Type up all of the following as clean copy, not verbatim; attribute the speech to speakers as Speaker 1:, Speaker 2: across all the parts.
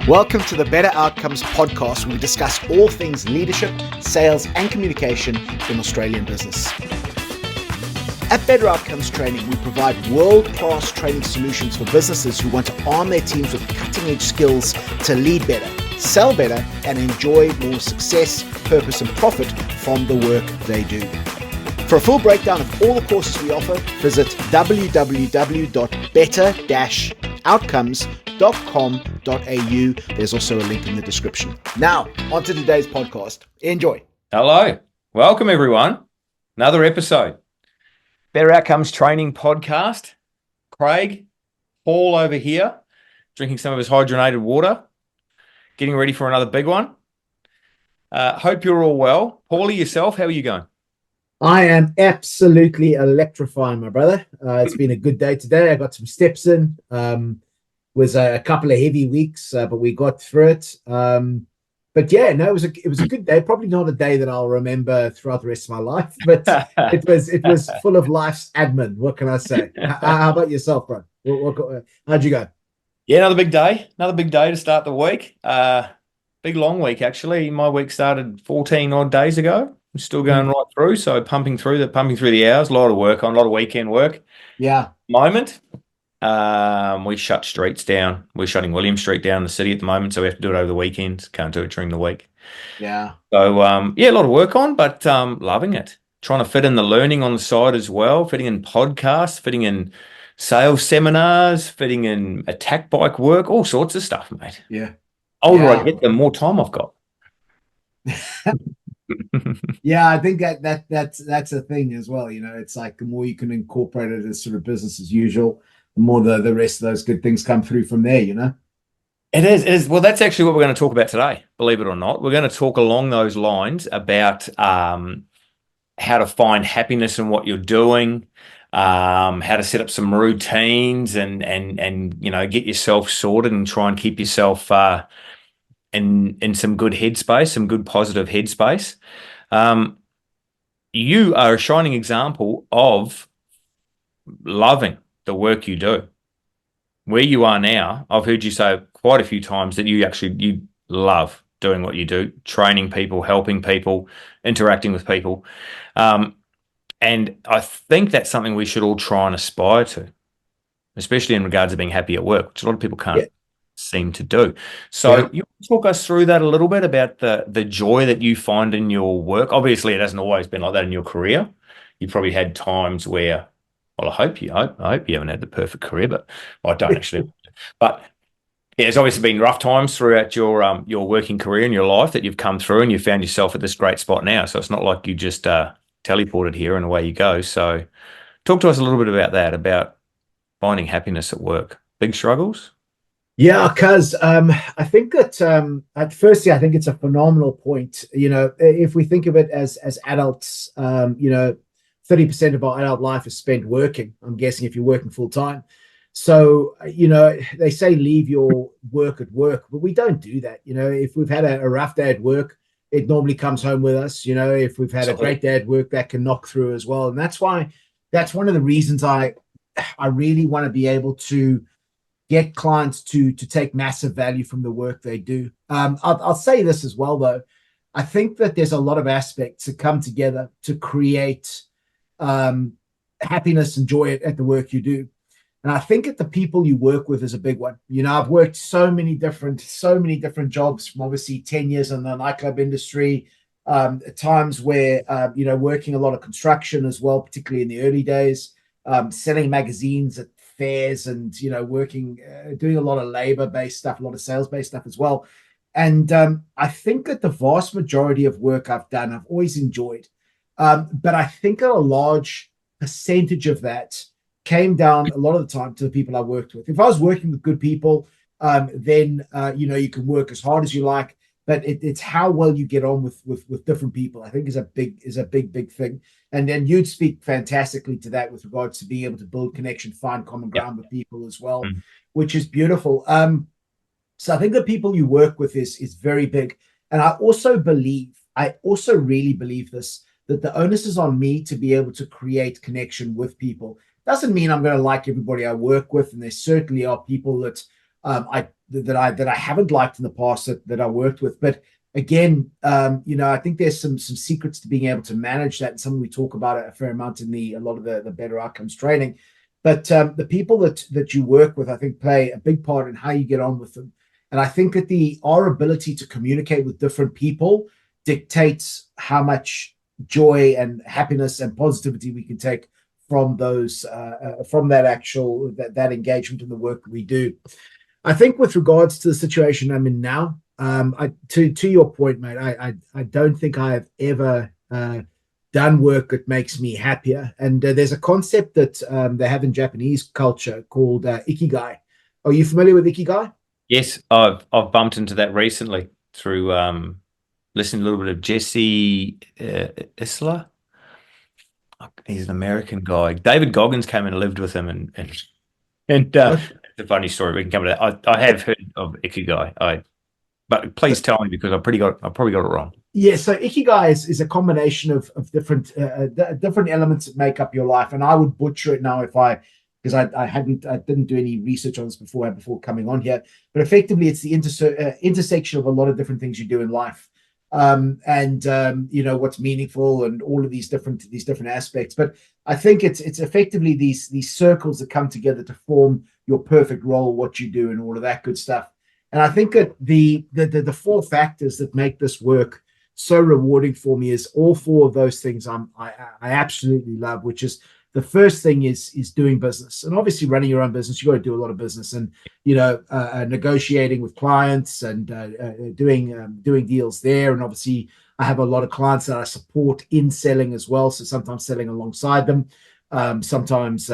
Speaker 1: Welcome to the Better Outcomes podcast, where we discuss all things leadership, sales, and communication in Australian business. At Better Outcomes Training, we provide world-class training solutions for businesses who want to arm their teams with cutting-edge skills to lead better, sell better, and enjoy more success, purpose, and profit from the work they do. For a full breakdown of all the courses we offer, visit www.better-outcomes.com.au. There's also a link in the description. Now, on to today's podcast. Enjoy.
Speaker 2: Hello. Welcome, everyone. Another episode. Better Outcomes Training Podcast. Craig, Paul over here, drinking some of his hydrogenated water, getting ready for another big one. Hope you're all well. Paulie, yourself, how are you going?
Speaker 3: I am absolutely electrifying, my brother. It's been a good day today. I got some steps in. Was a couple of heavy weeks, but we got through it. But yeah, no, it was a good day. Probably not a day that I'll remember throughout the rest of my life, but it was full of life's admin. What can I say? How about yourself, bro? How'd you go?
Speaker 2: Yeah, another big day. Another big day to start the week. Big long week actually. My week started 14 odd days ago. I'm still going right through, so pumping through the hours. A lot of work on, a lot of weekend work.
Speaker 3: Yeah.
Speaker 2: Moment. We shut streets down. We're shutting William Street down in the city at the moment, so we have to do it over the weekend. Can't do it during the week.
Speaker 3: Yeah.
Speaker 2: So yeah, a lot of work on, but loving it. Trying to fit in the learning on the side as well, fitting in podcasts, fitting in sales seminars, fitting in attack bike work, all sorts of stuff, mate.
Speaker 3: Yeah.
Speaker 2: Older I get, the more time I've got.
Speaker 3: Yeah, I think that's a thing as well. You know, it's like the more you can incorporate it as sort of business as usual, the more the rest of those good things come through from there, you know?
Speaker 2: It is. Well, that's actually what we're going to talk about today, believe it or not. We're going to talk along those lines about how to find happiness in what you're doing, how to set up some routines and you know, get yourself sorted and try and keep yourself in some good headspace, some good positive headspace. You are a shining example of loving the work you do. Where you are now, I've heard you say quite a few times that you love doing what you do, training people, helping people, interacting with people. And I think that's something we should all try and aspire to, especially in regards to being happy at work, which a lot of people can't seem to do. So you talk us through that a little bit about the joy that you find in your work. Obviously, it hasn't always been like that in your career. You probably had times where, well, I hope you haven't had the perfect career, but I don't actually. But yeah, there's obviously been rough times throughout your working career and your life that you've come through, and you found yourself at this great spot now. So it's not like you just teleported here and away you go. So talk to us a little bit about that, about finding happiness at work. Big struggles?
Speaker 3: Yeah, because I think that at firstly, I think it's a phenomenal point. You know, if we think of it as adults, you know, 30% of our adult life is spent working. I'm guessing if you're working full time. So, you know, they say leave your work at work, but we don't do that. You know, if we've had a rough day at work, it normally comes home with us. You know, if we've had a great day at work, that can knock through as well. And that's one of the reasons I really want to be able to get clients to take massive value from the work they do. I'll say this as well, though. I think that there's a lot of aspects that come together to create happiness and joy at the work you do. And I think that the people you work with is a big one. You know, I've worked so many different jobs, from obviously 10 years in the nightclub industry, at times where, you know, working a lot of construction as well, particularly in the early days, selling magazines at fairs and, you know, working, doing a lot of labor-based stuff, a lot of sales-based stuff as well. And I think that the vast majority of work I've done, I've always enjoyed. But I think a large percentage of that came down a lot of the time to the people I worked with. If I was working with good people, then, you know, you can work as hard as you like, but it's how well you get on with different people, I think is a big thing. And then you'd speak fantastically to that with regards to being able to build connection, find common ground with people as well, which is beautiful. So I think the people you work with is very big. And I also really believe this, that the onus is on me to be able to create connection with people. Doesn't mean I'm going to like everybody I work with. And there certainly are people that I that I haven't liked in the past that I worked with. But again, I think there's some secrets to being able to manage that, and something we talk about a fair amount in a lot of the Better Outcomes training. But the people that you work with, I think, play a big part in how you get on with them. And I think that our ability to communicate with different people dictates how much joy and happiness and positivity we can take from those from that engagement in the work we do. I think with regards to the situation I'm in now, to your point, mate, I don't think I have ever done work that makes me happier. And there's a concept that they have in Japanese culture called ikigai. Are you familiar with ikigai?
Speaker 2: Yes, I've bumped into that recently through listening to a little bit of Jesse Itzler. He's an American guy. David Goggins came and lived with him, and it's a funny story. We can come to that. I have heard of ikigai. But please tell me, because I probably got it wrong.
Speaker 3: Yeah, so ikigai is a combination of different elements that make up your life, and I would butcher it now because I didn't do any research on this before coming on here. But effectively, it's the intersection of a lot of different things you do in life, and what's meaningful and all of these different aspects. But I think it's effectively these circles that come together to form your perfect role, what you do, and all of that good stuff. And I think that the 4 factors that make this work so rewarding for me is all 4 of those things I absolutely love, which is the first thing is doing business. And obviously running your own business, you got to do a lot of business, and negotiating with clients and doing deals there. And obviously I have a lot of clients that I support in selling as well. So sometimes selling alongside them, sometimes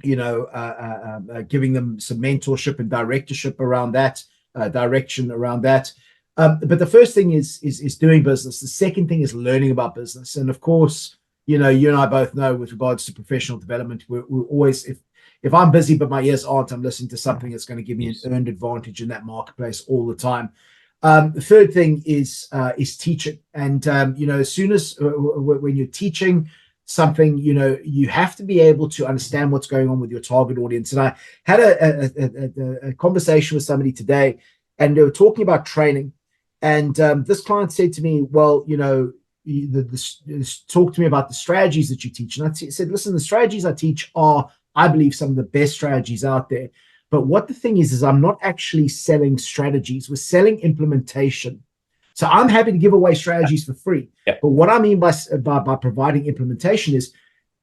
Speaker 3: giving them some mentorship and directorship around that, direction around that. But the first thing is doing business. The second thing is learning about business. And of course, you and I both know with regards to professional development, we're always, if I'm busy but my ears aren't, I'm listening to something that's going to give me an earned advantage in that marketplace all the time. The third thing is teaching. And as soon as when you're teaching something, you have to be able to understand what's going on with your target audience. And I had a conversation with somebody today, and they were talking about training. And this client said to me, well, talk to me about the strategies that you teach. And I said, listen, the strategies I teach are, I believe, some of the best strategies out there. But what the thing is I'm not actually selling strategies. We're selling implementation. So I'm happy to give away strategies for free.
Speaker 2: Yeah.
Speaker 3: But what I mean by providing implementation is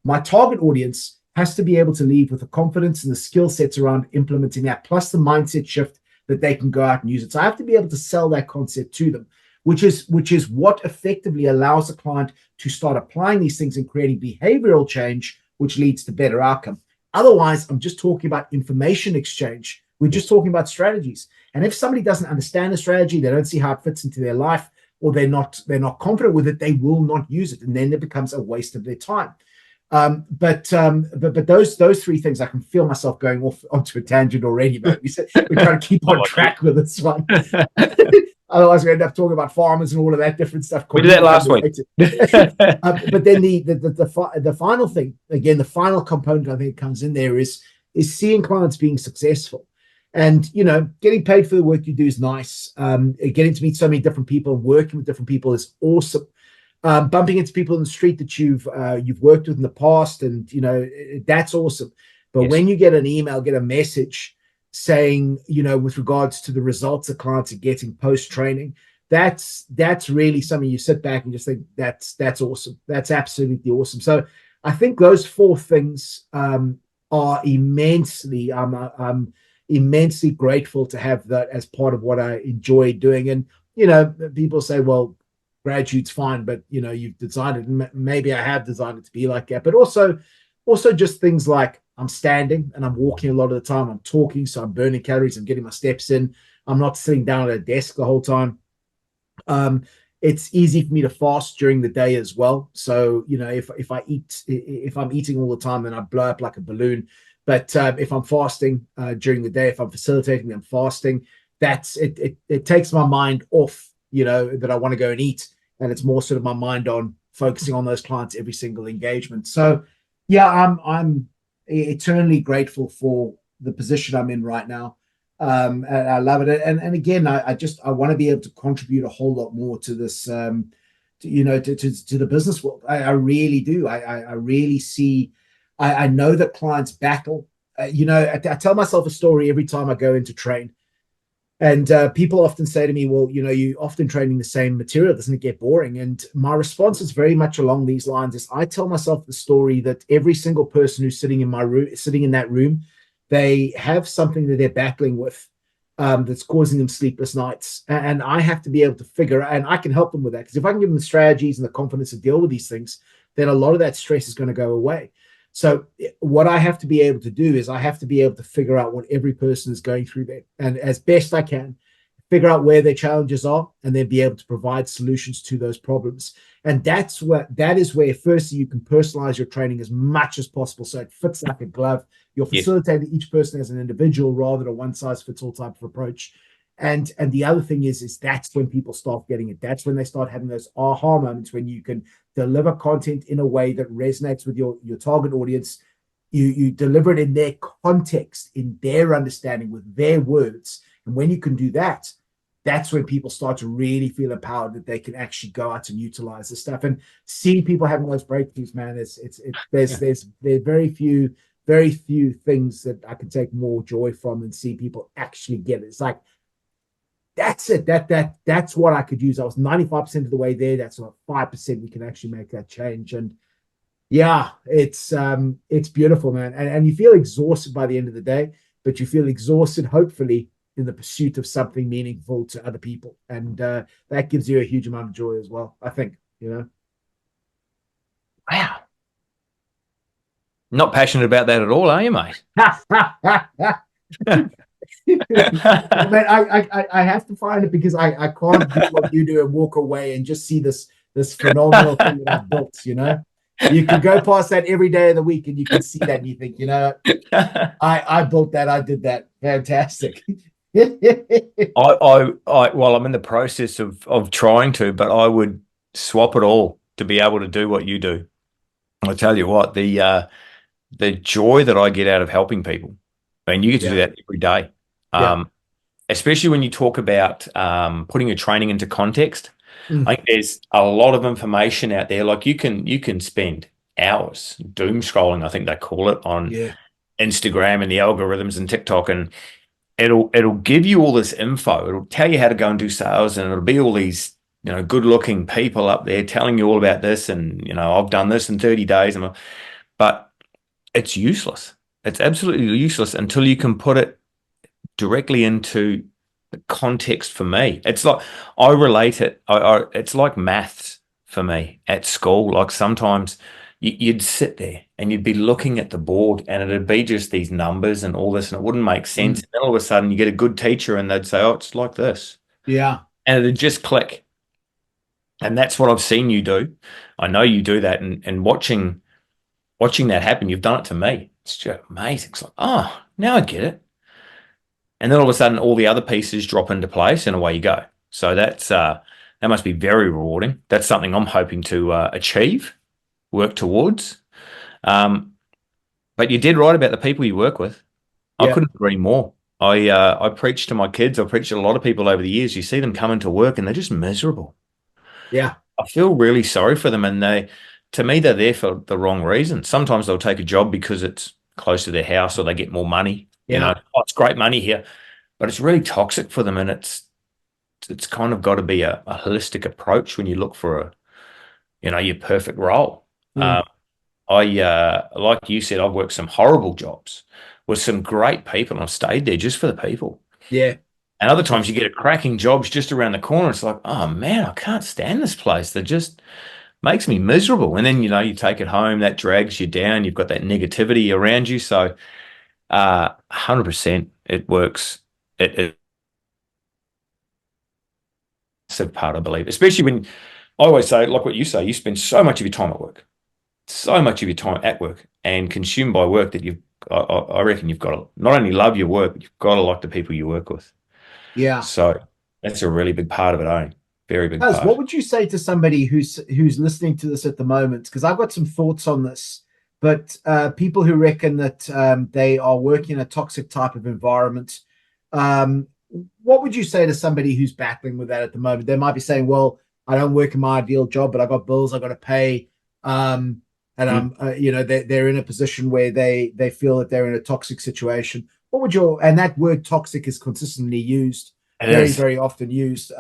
Speaker 3: my target audience has to be able to leave with the confidence and the skill sets around implementing that, plus the mindset shift that they can go out and use it. So I have to be able to sell that concept to them, which is what effectively allows the client to start applying these things and creating behavioral change, which leads to better outcome. Otherwise, I'm just talking about information exchange. We're just talking about strategies. And if somebody doesn't understand the strategy, they don't see how it fits into their life, or they're not confident with it, they will not use it. And then it becomes a waste of their time. But those 3 things, I can feel myself going off onto a tangent already, but we're trying to keep on track with this one. Otherwise, we end up talking about farmers and all of that different stuff.
Speaker 2: We did that last week.
Speaker 3: But then the final thing, again, the final component I think comes in there is seeing clients being successful. And, getting paid for the work you do is nice. Getting to meet so many different people, working with different people is awesome. Bumping into people in the street that you've worked with in the past, and, that's awesome. But when you get an email, get a message saying, with regards to the results the clients are getting post-training, that's really something you sit back and just think, that's awesome. That's absolutely awesome. So I think those 4 things are immensely, I'm immensely grateful to have that as part of what I enjoy doing. And, people say, well, gratitude's fine, but, you've designed it. Maybe I have designed it to be like that. But also just things like I'm standing and I'm walking a lot of the time. I'm talking, so I'm burning calories. I'm getting my steps in. I'm not sitting down at a desk the whole time. It's easy for me to fast during the day as well. So, if I'm eating all the time, then I blow up like a balloon. But if I'm fasting during the day, if I'm facilitating them fasting, it takes my mind off, that I want to go and eat. And it's more sort of my mind on focusing on those clients every single engagement. So yeah, I'm eternally grateful for the position I'm in right now. And I love it. And again, I want to be able to contribute a whole lot more to this, to the business world. I really do. I really see. I know that clients battle. I tell myself a story every time I go into train. And people often say to me, well, you often training the same material. Doesn't it get boring? And my response is very much along these lines. Is I tell myself the story that every single person who's sitting in my room, sitting in that room, they have something that they're battling with that's causing them sleepless nights. And I have to be able to figure out, and I can help them with that. Because if I can give them the strategies and the confidence to deal with these things, then a lot of that stress is going to go away. So what I have to be able to do is I have to be able to figure out what every person is going through there. And as best I can, figure out where their challenges are and then be able to provide solutions to those problems. And that is where firstly you can personalize your training as much as possible so it fits like a glove. You're facilitating each person as an individual rather than a one-size-fits-all type of approach. And the other thing is that's when people start getting it. That's when they start having those aha moments, when you can deliver content in a way that resonates with your target audience. You deliver it in their context, in their understanding, with their words. And when you can do that, that's when people start to really feel empowered that they can actually go out and utilize this stuff. And seeing people having those breakthroughs, man, there's very few things that I can take more joy from and see people actually get it. It's like, that's it. That's what I could use. I was 95% of the way there. That's about 5% we can actually make that change. And yeah, it's beautiful, man. And you feel exhausted by the end of the day, but you feel exhausted, hopefully, in the pursuit of something meaningful to other people. And that gives you a huge amount of joy as well, I think,
Speaker 2: Wow. Not passionate about that at all, are you, mate?
Speaker 3: Man, I have to find it because I can't do what you do and walk away and just see this phenomenal thing that I've built. You can go past that every day of the week and you can see that and you think, I built that, I did that. Fantastic.
Speaker 2: Well, I'm in the process of trying to, but I would swap it all to be able to do what you do. I'll tell you what, the joy that I get out of helping people, I mean, you get to do that every day. Especially when you talk about putting your training into context. I think there's a lot of information out there. Like you can spend hours doom scrolling, I think they call it, on Instagram and the algorithms and TikTok, and it'll give you all this info. It'll tell you how to go and do sales, and it'll be all these good looking people up there telling you all about this, and I've done this in 30 days, but it's useless. It's absolutely useless until you can put it directly into the context. For me, it's like I relate it. It's like maths for me at school. Like sometimes you'd sit there and you'd be looking at the board and it'd be just these numbers and all this, and it wouldn't make sense. And then all of a sudden you get a good teacher and they'd say, oh, it's like this.
Speaker 3: Yeah.
Speaker 2: And it'd just click. And that's what I've seen you do. I know you do that, and watching that happen, you've done it to me. It's just amazing. It's like, oh, now I get it. And then all of a sudden, all the other pieces drop into place, and away you go. So that must be very rewarding. That's something I'm hoping to achieve, work towards. But you did right about the people you work with. I couldn't agree more. I preach to my kids. I preach to a lot of people over the years. You see them come into work, and they're just miserable.
Speaker 3: Yeah,
Speaker 2: I feel really sorry for them, and to me, they're there for the wrong reason. Sometimes they'll take a job because it's close to their house or they get more money. It's great money here, but it's really toxic for them, and it's kind of got to be a holistic approach when you look for your perfect role. Like you said, I've worked some horrible jobs with some great people, and I've stayed there just for the people.
Speaker 3: Yeah.
Speaker 2: And other times you get a cracking jobs just around the corner. It's like, oh man, I can't stand this place. That just makes me miserable. And then, you take it home, that drags you down. You've got that negativity around you. So 100% it works. It's a part, I believe, especially when I always say, like what you say, you spend so much of your time at work, and consumed by work that I reckon you've got to not only love your work, but you've got to like the people you work with.
Speaker 3: Yeah.
Speaker 2: So that's a really big part of it, eh? Very big part.
Speaker 3: What would you say to somebody who's listening to this at the moment? Because I've got some thoughts on this, but people who reckon that they are working in a toxic type of environment, What would you say to somebody who's battling with that at the moment? They might be saying, well, I don't work in my ideal job, but I got bills I got to pay. And I'm, they're in a position where they feel that they're in a toxic situation. What would and that word toxic is consistently used, very often used.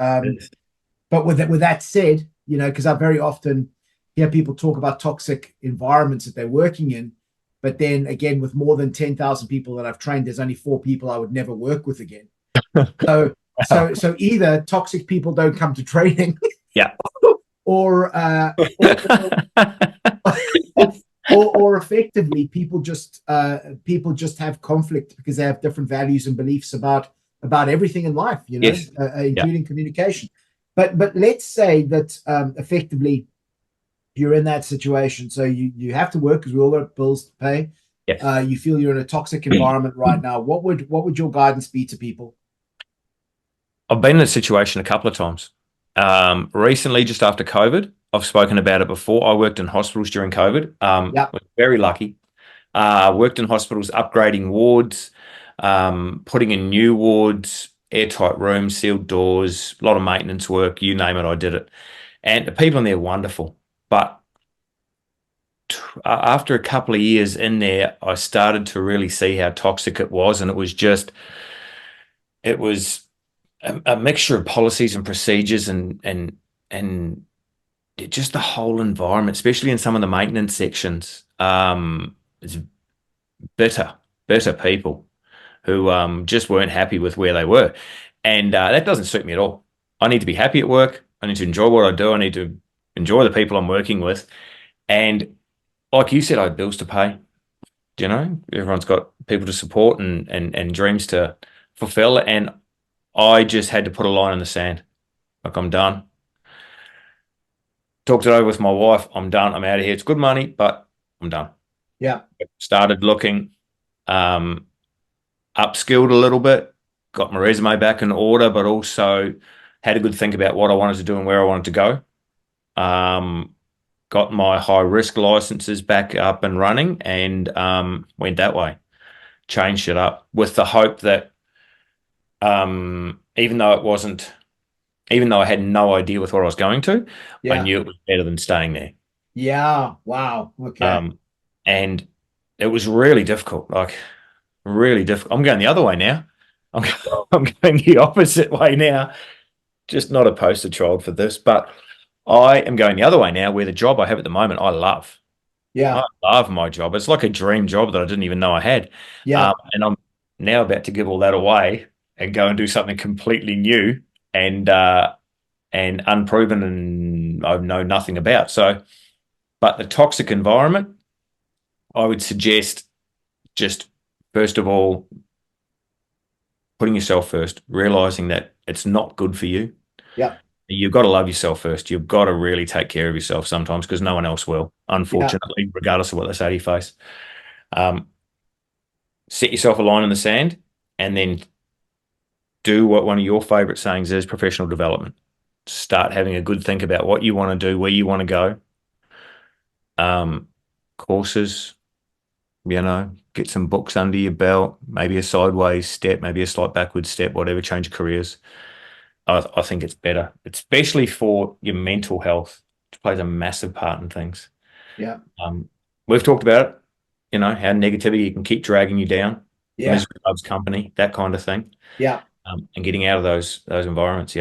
Speaker 3: But with that said, because I very often hear people talk about toxic environments that they're working in, but then again, with more than 10,000 people that I've trained, there's only 4 people I would never work with again. So,
Speaker 2: Wow.
Speaker 3: so either toxic people don't come to training,
Speaker 2: Yeah.
Speaker 3: or or effectively people just have conflict because they have different values and beliefs about everything in life,
Speaker 2: Yes.
Speaker 3: including communication. But let's say that effectively you're in that situation. So you have to work because we all got bills to pay.
Speaker 2: Yes.
Speaker 3: You feel you're in a toxic environment right now. What would your guidance be to people?
Speaker 2: I've been in a situation a couple of times. Recently, just after COVID, I've spoken about it before. I worked in hospitals during COVID. Was very lucky. Worked in hospitals, upgrading wards, putting in new wards, airtight rooms, sealed doors, a lot of maintenance work, you name it, I did it. And the people in there are wonderful. But after a couple of years in there, I started to really see how toxic it was. And it was a mixture of policies and procedures and just the whole environment, especially in some of the maintenance sections. It's bitter people who just weren't happy with where they were. And that doesn't suit me at all. I need to be happy at work. I need to enjoy what I do. I need to enjoy the people I'm working with. And like you said, I have bills to pay. Everyone's got people to support and dreams to fulfill. And I just had to put a line in the sand. Like, I'm done. Talked it over with my wife. I'm done. I'm out of here. It's good money, but I'm done.
Speaker 3: Yeah.
Speaker 2: Started looking, upskilled a little bit, got my resume back in order, but also had a good think about what I wanted to do and where I wanted to go. Got my high risk licenses back up and running and went that way. Changed it up with the hope that even though I had no idea with what I was going to, I knew it was better than staying there.
Speaker 3: Yeah. Wow. Okay.
Speaker 2: And it was really difficult, like really difficult. I'm going the other way now. I'm going the opposite way now. Just not a poster child for this, but I am going the other way now, where the job I have at the moment, I love.
Speaker 3: Yeah.
Speaker 2: I love my job. It's like a dream job that I didn't even know I had.
Speaker 3: Yeah.
Speaker 2: And I'm now about to give all that away and go and do something completely new and unproven and I know nothing about. So, but the toxic environment, I would suggest just first of all, putting yourself first, realizing that it's not good for you.
Speaker 3: Yeah.
Speaker 2: You've got to love yourself first. You've got to really take care of yourself sometimes because no one else will, unfortunately, regardless of what they say to your face. Set yourself a line in the sand and then do what one of your favorite sayings is, professional development. Start having a good think about what you want to do, where you want to go. Courses, get some books under your belt, maybe a sideways step, maybe a slight backwards step, whatever, change careers. I think it's better, especially for your mental health. It plays a massive part in things.
Speaker 3: Yeah.
Speaker 2: We've talked about it, how negativity can keep dragging you down.
Speaker 3: Yeah.
Speaker 2: Misery loves company, that kind of thing.
Speaker 3: Yeah.
Speaker 2: And getting out of those environments,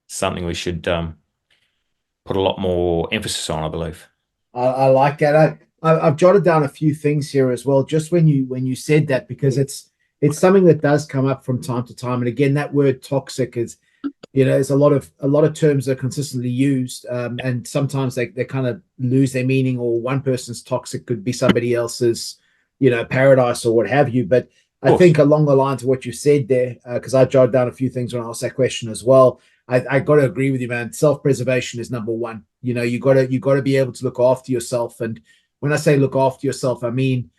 Speaker 2: something we should put a lot more emphasis on, I believe.
Speaker 3: I like that. I've jotted down a few things here as well, just when you said that, because it's something that does come up from time to time. And again, that word toxic is, there's a lot of terms that are consistently used, and sometimes they kind of lose their meaning, or one person's toxic could be somebody else's, paradise or what have you. But I think along the lines of what you said there, because I jotted down a few things when I asked that question as well. I got to agree with you, man. Self-preservation is number one. You got to be able to look after yourself. And when I say look after yourself, I mean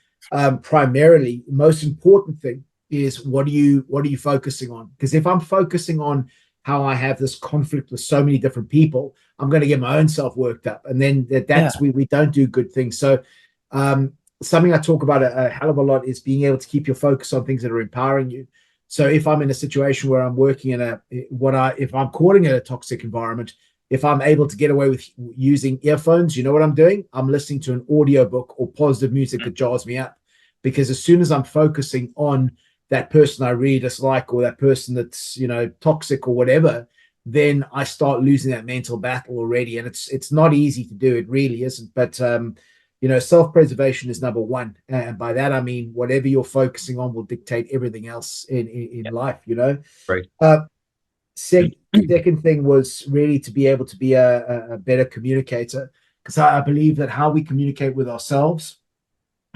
Speaker 3: primarily, most important thing is what are you focusing on? Because if I'm focusing on how I have this conflict with so many different people, I'm going to get my own self worked up, and then we don't do good things. So something I talk about a hell of a lot is being able to keep your focus on things that are empowering you. So if I'm in a situation where I'm working in if I'm calling it a toxic environment, if I'm able to get away with using earphones, you know what I'm doing? I'm listening to an audiobook or positive music that jars me up. Because as soon as I'm focusing on that person I really dislike, or that person that's, toxic or whatever, then I start losing that mental battle already. And it's not easy to do. It really isn't. But self-preservation is number one. And by that, I mean, whatever you're focusing on will dictate everything else in life,
Speaker 2: Right.
Speaker 3: Second thing was really to be able to be a better communicator, because I believe that how we communicate with ourselves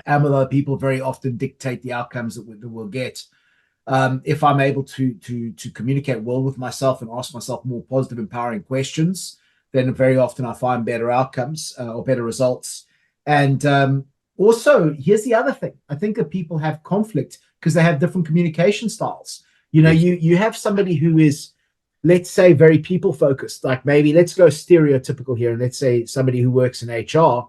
Speaker 3: and with other people very often dictate the outcomes that we'll get. If I'm able to communicate well with myself and ask myself more positive, empowering questions, then very often I find better outcomes or better results. And also, here's the other thing. I think that people have conflict because they have different communication styles. You have somebody who is, let's say, very people focused, like maybe let's go stereotypical here. And let's say somebody who works in HR,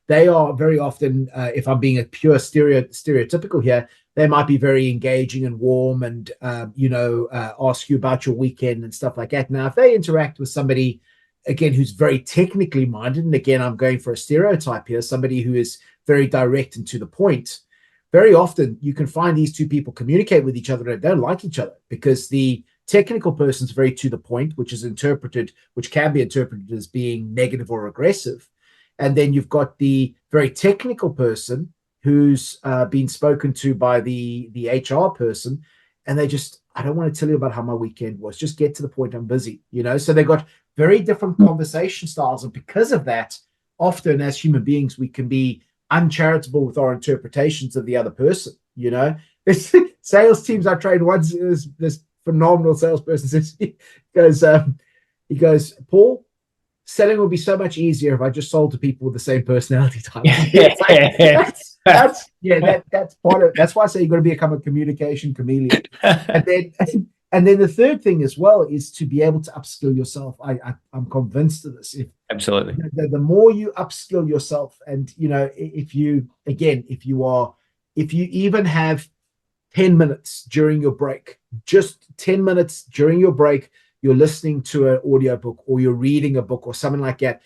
Speaker 3: they are very often, if I'm being a pure stereotypical here, they might be very engaging and warm and, ask you about your weekend and stuff like that. Now, if they interact with somebody, again, who's very technically minded, and again, I'm going for a stereotype here, somebody who is very direct and to the point, very often you can find these two people communicate with each other and don't like each other because the technical person's very to the point, which can be interpreted as being negative or aggressive. And then you've got the very technical person who's been spoken to by the HR person, and they just, I don't want to tell you about how my weekend was. Just get to the point. I'm busy, So they got very different conversation styles, and because of that, often as human beings, we can be uncharitable with our interpretations of the other person. There's sales teams I trained once. This phenomenal salesperson says, he goes, Paul, selling would be so much easier if I just sold to people with the same personality type. That's part of it. That's why I say you've got to become a communication chameleon. And then the third thing as well is to be able to upskill yourself. I'm convinced of this.
Speaker 2: Absolutely.
Speaker 3: The more you upskill yourself, and if you even have 10 minutes during your break, just 10 minutes during your break, you're listening to an audiobook or you're reading a book or something like that,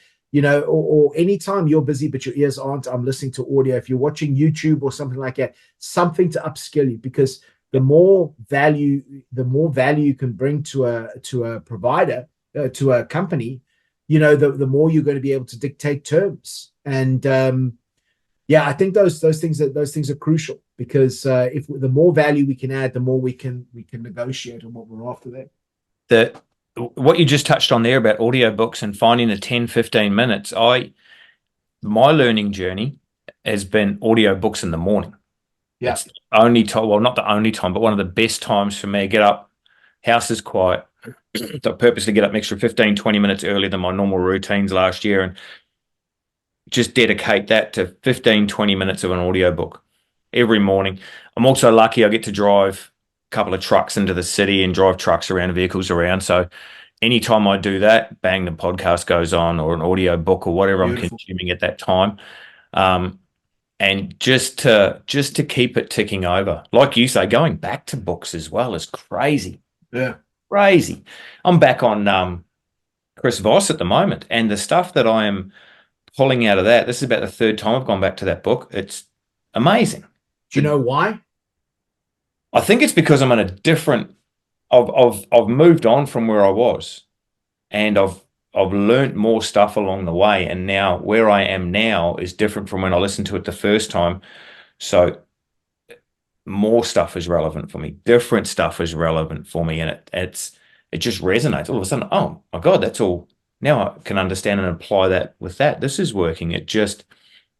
Speaker 3: or anytime you're busy but your ears aren't, I'm listening to audio. If you're watching YouTube or something like that, something to upskill you, because the more value you can bring to a provider, to a company, the more you're going to be able to dictate terms. And I think those things are crucial, because if the more value we can add, the more we can negotiate on what we're after there.
Speaker 2: What you just touched on there about audiobooks and finding the 10-15 minutes, my learning journey has been audiobooks in the morning.
Speaker 3: Yeah.
Speaker 2: It's only time, well, not the only time, but one of the best times for me. Get up, house is quiet. I purposely get up an extra 15-20 minutes earlier than my normal routines last year, and just dedicate that to 15-20 minutes of an audiobook every morning. I'm also lucky I get to drive couple of trucks into the city and drive trucks around, vehicles around. So anytime I do that, bang, the podcast goes on, or an audio book or whatever Beautiful. I'm consuming at that time. And just to keep it ticking over. Like you say, going back to books as well is crazy.
Speaker 3: Yeah.
Speaker 2: Crazy. I'm back on Chris Voss at the moment, and the stuff that I am pulling out of that, this is about the third time I've gone back to that book. It's amazing.
Speaker 3: Do you know why?
Speaker 2: I think it's because I'm in a different. I've moved on from where I was, and I've learned more stuff along the way. And now where I am now is different from when I listened to it the first time. So more stuff is relevant for me. Different stuff is relevant for me, and it just resonates all of a sudden. Oh my God, that's all. Now I can understand and apply that with that. This is working. It just,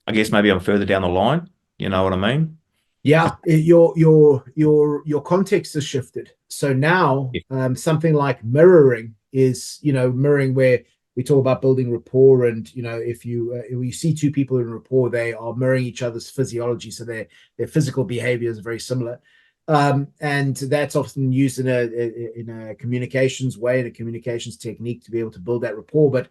Speaker 2: I guess maybe I'm further down the line. You know what I mean?
Speaker 3: Yeah, your context has shifted. So now something like mirroring is, mirroring, where we talk about building rapport, and if you see two people in rapport, they are mirroring each other's physiology, so their physical behavior is very similar, and that's often used in a communications way, in a communications technique, to be able to build that rapport. But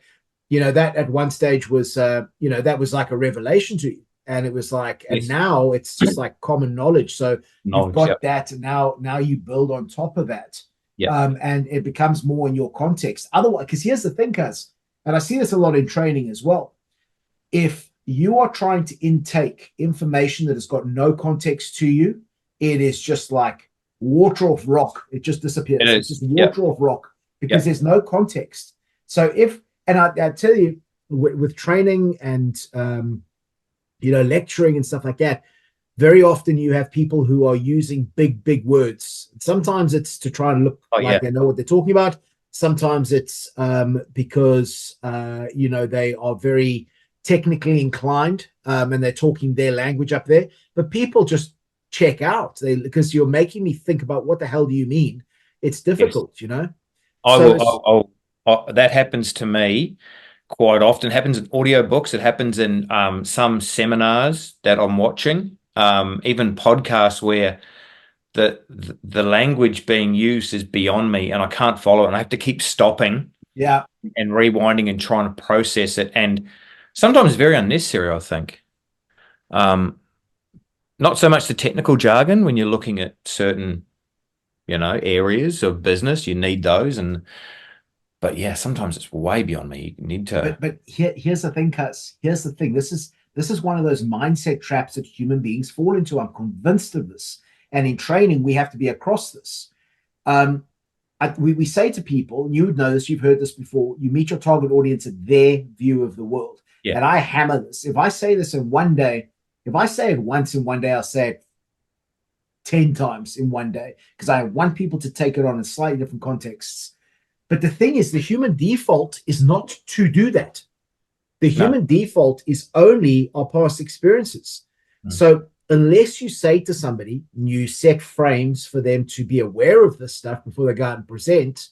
Speaker 3: that at one stage was that was like a revelation to you. And it was like, and
Speaker 2: Yes.
Speaker 3: now it's just like common knowledge. So you've
Speaker 2: Knowledge,
Speaker 3: got
Speaker 2: yep.
Speaker 3: that, and now you build on top of that.
Speaker 2: Yep.
Speaker 3: And it becomes more in your context. Otherwise, because here's the thing, Cuz, and I see this a lot in training as well. If you are trying to intake information that has got no context to you, it is just like water off rock. It just disappears.
Speaker 2: It
Speaker 3: It's
Speaker 2: is.
Speaker 3: just water off rock because there's no context. So I tell you, with training and lecturing and stuff like that, very often you have people who are using big words. Sometimes it's to try and look like they know what they're talking about. Sometimes it's because they are very technically inclined, and they're talking their language up there. But people just check out because you're making me think about what the hell do you mean? It's difficult,
Speaker 2: That happens to me quite often. It happens in audiobooks. It happens in some seminars that I'm watching, even podcasts where the language being used is beyond me and I can't follow it. And I have to keep stopping and rewinding and trying to process it. And sometimes very unnecessary, I think. Not so much the technical jargon when you're looking at certain, areas of business, you need those. But yeah, sometimes it's way beyond me. You need to.
Speaker 3: But here's the thing, Cuz. Here's the thing. This is one of those mindset traps that human beings fall into. I'm convinced of this. And in training, we have to be across this. We say to people, and you would know this, you've heard this before, you meet your target audience at their view of the world.
Speaker 2: Yeah.
Speaker 3: And I hammer this. If I say this in one day, if I say it once in one day, I'll say it 10 times in one day because I want people to take it on in slightly different contexts. But the thing is, the human default is not to do that. The human default is only our past experiences. So unless you say to somebody, you set frames for them to be aware of this stuff before they go out and present,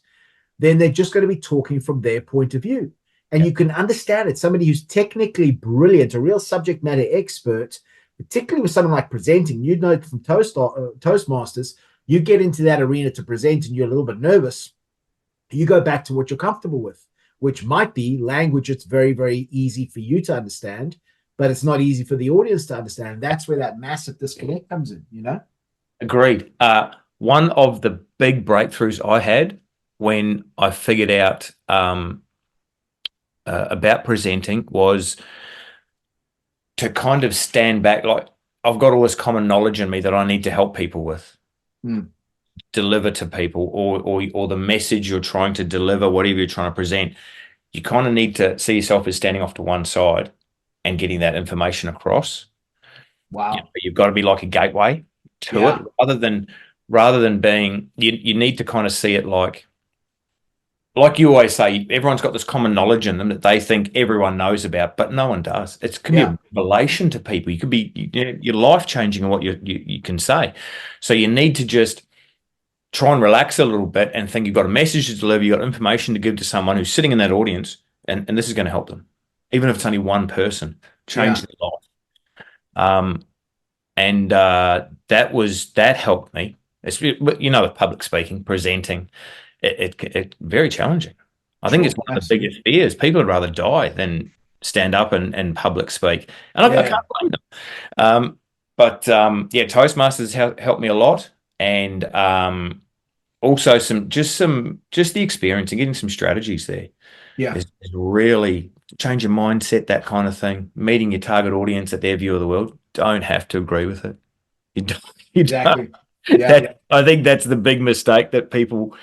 Speaker 3: then they're just going to be talking from their point of view. And you can understand it. Somebody who's technically brilliant, a real subject matter expert, particularly with something like presenting, you'd know from Toastmasters, you get into that arena to present and you're a little bit nervous. You go back to what you're comfortable with, which might be language that's very, very easy for you to understand, but it's not easy for the audience to understand. And that's where that massive disconnect comes in,
Speaker 2: Agreed. One of the big breakthroughs I had when I figured out about presenting was to kind of stand back. Like, I've got all this common knowledge in me that I need to help people with. Deliver to people, or the message you're trying to deliver, whatever you're trying to present, you kind of need to see yourself as standing off to one side and getting that information across.
Speaker 3: Wow.
Speaker 2: You've got to be like a gateway to it, rather than being. You need to kind of see it like you always say. Everyone's got this common knowledge in them that they think everyone knows about, but no one does. It can be a revelation to people. You could be you're life changing in what you can say. So you need to just try and relax a little bit and think you've got a message to deliver, you've got information to give to someone who's sitting in that audience, and this is going to help them. Even if it's only one person, change their life. That helped me. It's, with public speaking, presenting, it very challenging. I think it's one of the biggest fears. People would rather die than stand up and public speak. And I can't blame them. But Toastmasters helped me a lot. And also just the experience and getting some strategies there is really change your mindset, that kind of thing. Meeting your target audience at their view of the world. Don't have to agree with it. You
Speaker 3: Exactly.
Speaker 2: don't. I think that's the big mistake that people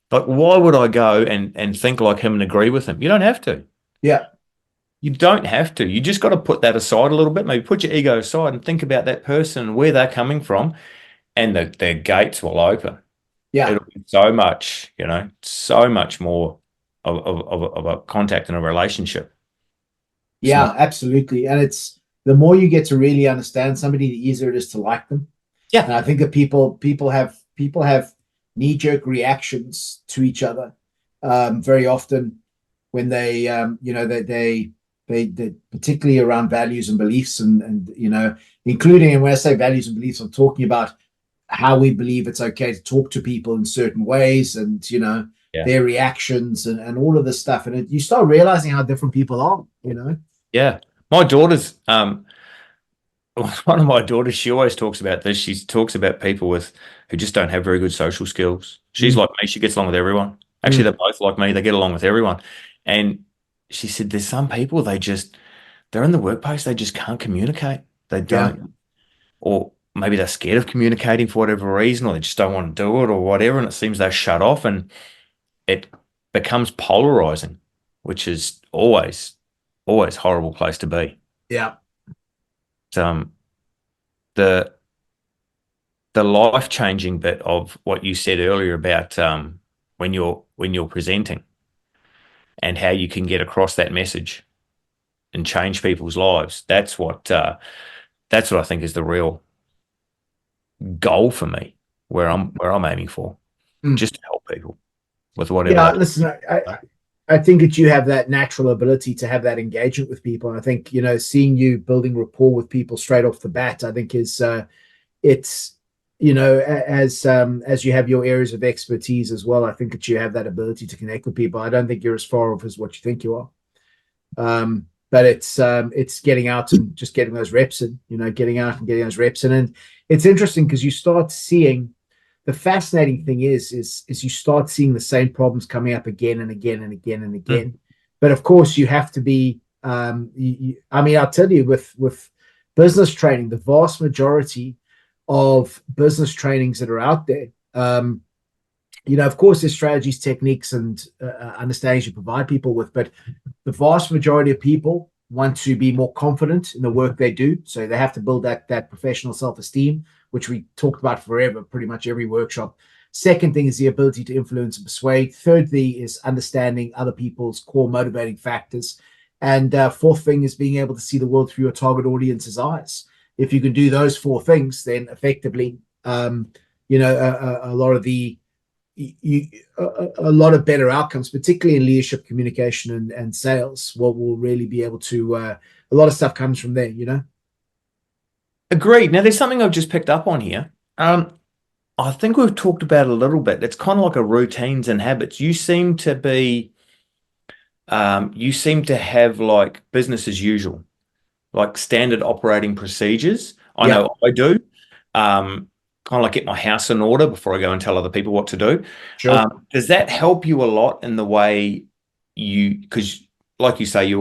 Speaker 2: like. Why would I go and think like him and agree with him? You don't have to.
Speaker 3: Yeah.
Speaker 2: You don't have to. You just got to put that aside a little bit. Maybe put your ego aside and think about that person and where they're coming from, and their gates will open.
Speaker 3: Yeah.
Speaker 2: It'll be so much, so much more of a contact and a relationship.
Speaker 3: Yeah, absolutely. And it's the more you get to really understand somebody, the easier it is to like them.
Speaker 2: Yeah.
Speaker 3: And I think that people have knee-jerk reactions to each other very often when they particularly around values and beliefs and including, and when I say values and beliefs, I'm talking about how we believe it's okay to talk to people in certain ways and their reactions and all of this stuff. And you start realizing how different people are.
Speaker 2: Yeah. My daughters one of my daughters, she always talks about this. She talks about people who just don't have very good social skills. She's like me. She gets along with everyone. Actually, they're both like me. They get along with everyone. And she said there's some people, they're in the workplace. They just can't communicate. They don't, or maybe they're scared of communicating for whatever reason, or they just don't want to do it or whatever. And it seems they're shut off, and it becomes polarizing, which is always horrible place to be.
Speaker 3: Yeah.
Speaker 2: The life-changing bit of what you said earlier about when you're presenting and how you can get across that message and change people's lives. That's what I think is the real goal for me, where I'm aiming for, just to help people with whatever.
Speaker 3: Yeah, listen, I think that you have that natural ability to have that engagement with people. And I think, seeing you building rapport with people straight off the bat, I think is it's, as you have your areas of expertise as well, I think that you have that ability to connect with people. I don't think you're as far off as what you think you are. But it's getting out and just getting those reps in, getting out and getting those reps in. And it's interesting because you start seeing, the fascinating thing is you start seeing the same problems coming up again and again and again and again. But of course, you have to be. I'll tell you, with business training, the vast majority of business trainings that are out there, of course, there's strategies, techniques, and understandings you provide people with. But the vast majority of people want to be more confident in the work they do, so they have to build that professional self-esteem, which we talked about forever, pretty much every workshop. Second thing is the ability to influence and persuade. Third thing is understanding other people's core motivating factors. And fourth thing is being able to see the world through your target audience's eyes. If you can do those four things, then effectively, a lot of better outcomes, particularly in leadership, communication, and sales, will really be able to. A lot of stuff comes from there,
Speaker 2: Agreed. Now, there's something I've just picked up on here. I think we've talked about it a little bit. It's kind of like a routines and habits. You seem to have like business as usual, like standard operating procedures. I know I do. Kind of like get my house in order before I go and tell other people what to do.
Speaker 3: Sure.
Speaker 2: Does that help you a lot in the way because like you say,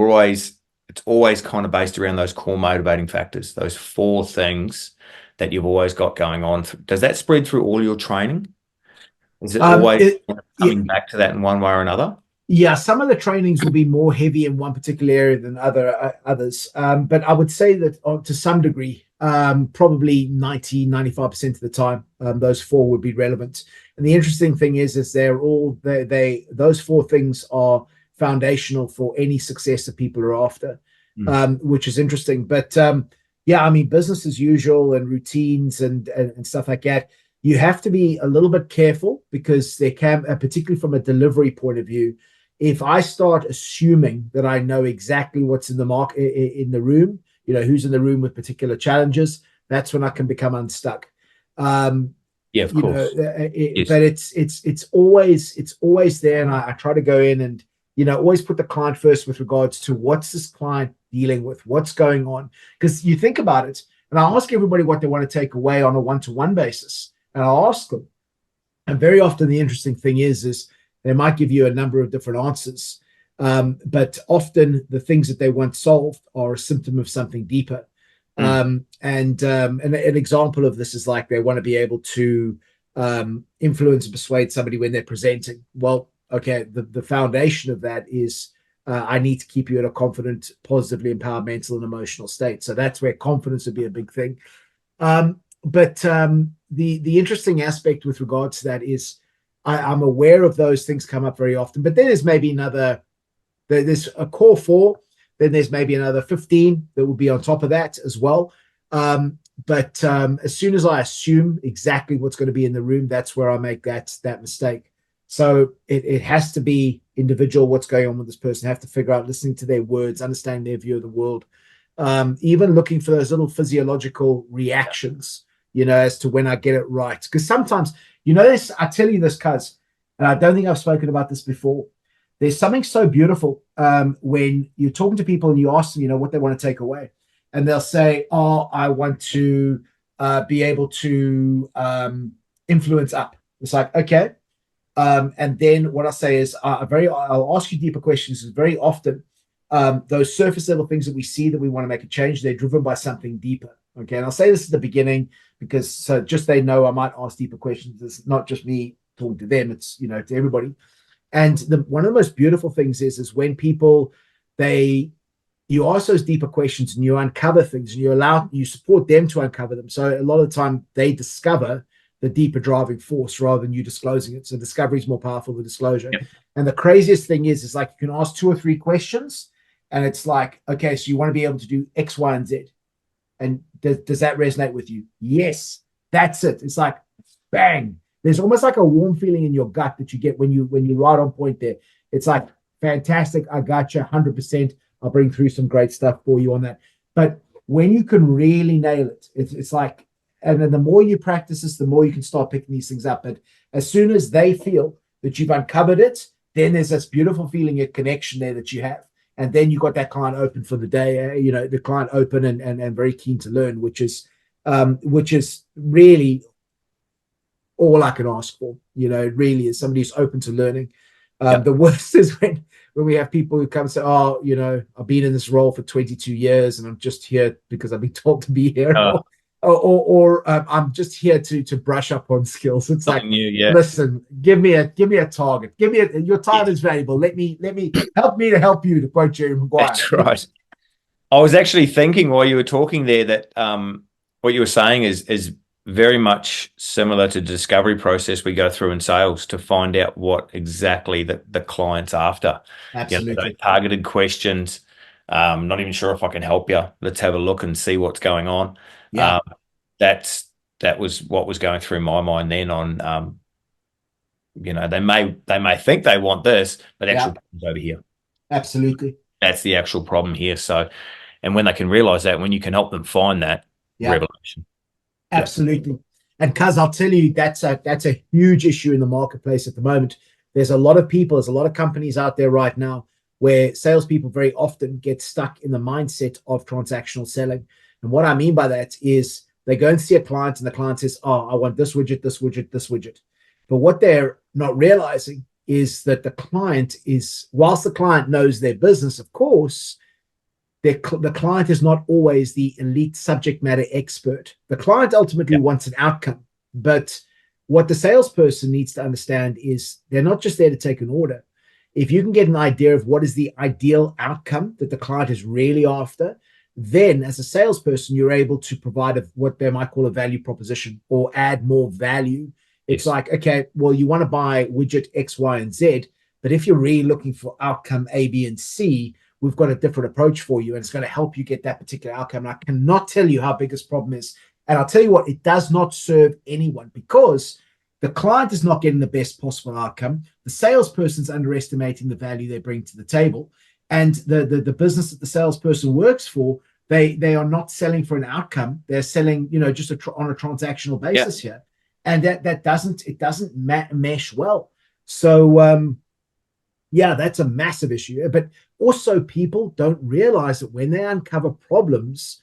Speaker 2: it's always kind of based around those core motivating factors, those four things that you've always got going on. Does that spread through all your training? Is it always coming back to that in one way or another?
Speaker 3: Yeah, some of the trainings will be more heavy in one particular area than others. But I would say that to some degree, probably 95% of the time, those four would be relevant. And the interesting thing is those four things are foundational for any success that people are after, which is interesting. But business as usual and routines and stuff like that, you have to be a little bit careful because they can, particularly from a delivery point of view, if I start assuming that I know exactly what's in the market in the room, who's in the room with particular challenges, that's when I can become unstuck.
Speaker 2: Of course.
Speaker 3: Yes. But it's always there, and I try to go in and always put the client first with regards to what's this client dealing with, what's going on. Because you think about it, and I ask everybody what they want to take away on a one-to-one basis, and I'll ask them. And very often the interesting thing is they might give you a number of different answers, but often the things that they want solved are a symptom of something deeper. And an example of this is like they want to be able to influence and persuade somebody when they're presenting. Well, okay, the foundation of that is I need to keep you in a confident, positively empowered mental and emotional state. So that's where confidence would be a big thing. But the interesting aspect with regards to that is I'm aware of those things come up very often. But then there's maybe there's a core 4, then there's maybe another 15 that will be on top of that as well. But as soon as I assume exactly what's going to be in the room, that's where I make that mistake. So it has to be individual, what's going on with this person. I have to figure out, listening to their words, understanding their view of the world, even looking for those little physiological reactions, as to when I get it right. Because sometimes, this, I tell you this, cuz, and I don't think I've spoken about this before. There's something so beautiful when you're talking to people and you ask them, what they want to take away. and they'll say, "Oh, I want to be able to influence up." It's like, okay. And then what I say is, I'll ask you deeper questions. Very often, those surface level things that we see that we want to make a change, they're driven by something deeper. Okay, and I'll say this at the beginning because so just they know I might ask deeper questions. It's not just me talking to them; it's to everybody. And one of the most beautiful things is when people you ask those deeper questions and you uncover things and you support them to uncover them. So a lot of the time they discover the deeper driving force rather than you disclosing it. So discovery is more powerful than disclosure.
Speaker 2: Yep.
Speaker 3: And the craziest thing is like you can ask 2 or 3 questions and it's like, okay, so you want to be able to do X, Y, and Z. And does that resonate with you? Yes, that's it. It's like bang. There's almost like a warm feeling in your gut that you get when you're right on point there. It's like fantastic. I got you 100%. I'll bring through some great stuff for you on that. But when you can really nail it, it's like, and then the more you practice this, the more you can start picking these things up. But as soon as they feel that you've uncovered it, then there's this beautiful feeling of connection there that you have. And then you got that client open for the day, the client open and very keen to learn, which is really all I can ask for. It really is somebody who's open to learning. The worst is when we have people who come and say, "Oh, I've been in this role for 22 years and I'm just here because I've been told to be here." Or I'm just here to brush up on skills. It's like, listen, give me a target. Your time is valuable. Let me help me to help you, to quote Jerry Maguire.
Speaker 2: That's right. I was actually thinking while you were talking there that what you were saying is very much similar to the discovery process we go through in sales to find out what exactly the client's after.
Speaker 3: Absolutely.
Speaker 2: Those targeted questions. Not even sure if I can help you. Let's have a look and see what's going on.
Speaker 3: Yeah.
Speaker 2: That was what was going through my mind then on, they may think they want this, but the actual problem's over here.
Speaker 3: Absolutely.
Speaker 2: That's the actual problem here. So, and when they can realize that, when you can help them find that, revelation.
Speaker 3: Absolutely. And Cuz, I'll tell you, that's a huge issue in the marketplace at the moment. There's a lot of companies out there right now where salespeople very often get stuck in the mindset of transactional selling. And what I mean by that is they go and see a client and the client says, "Oh, I want this widget, this widget, this widget." But what they're not realizing is that the client is, whilst the client knows their business, of course, the client is not always the elite subject matter expert. The client ultimately wants an outcome. But what the salesperson needs to understand is they're not just there to take an order. If you can get an idea of what is the ideal outcome that the client is really after, then as a salesperson, you're able to provide what they might call a value proposition or add more value. It's like, okay, well, you want to buy widget X, Y, and Z, but if you're really looking for outcome A, B, and C, we've got a different approach for you, and it's going to help you get that particular outcome. And I cannot tell you how big this problem is. And I'll tell you what, it does not serve anyone because the client is not getting the best possible outcome. The salesperson's underestimating the value they bring to the table. And the business that the salesperson works for, they are not selling for an outcome. They're selling, just on a transactional basis here. And that doesn't mesh well. So, that's a massive issue. But also people don't realize that when they uncover problems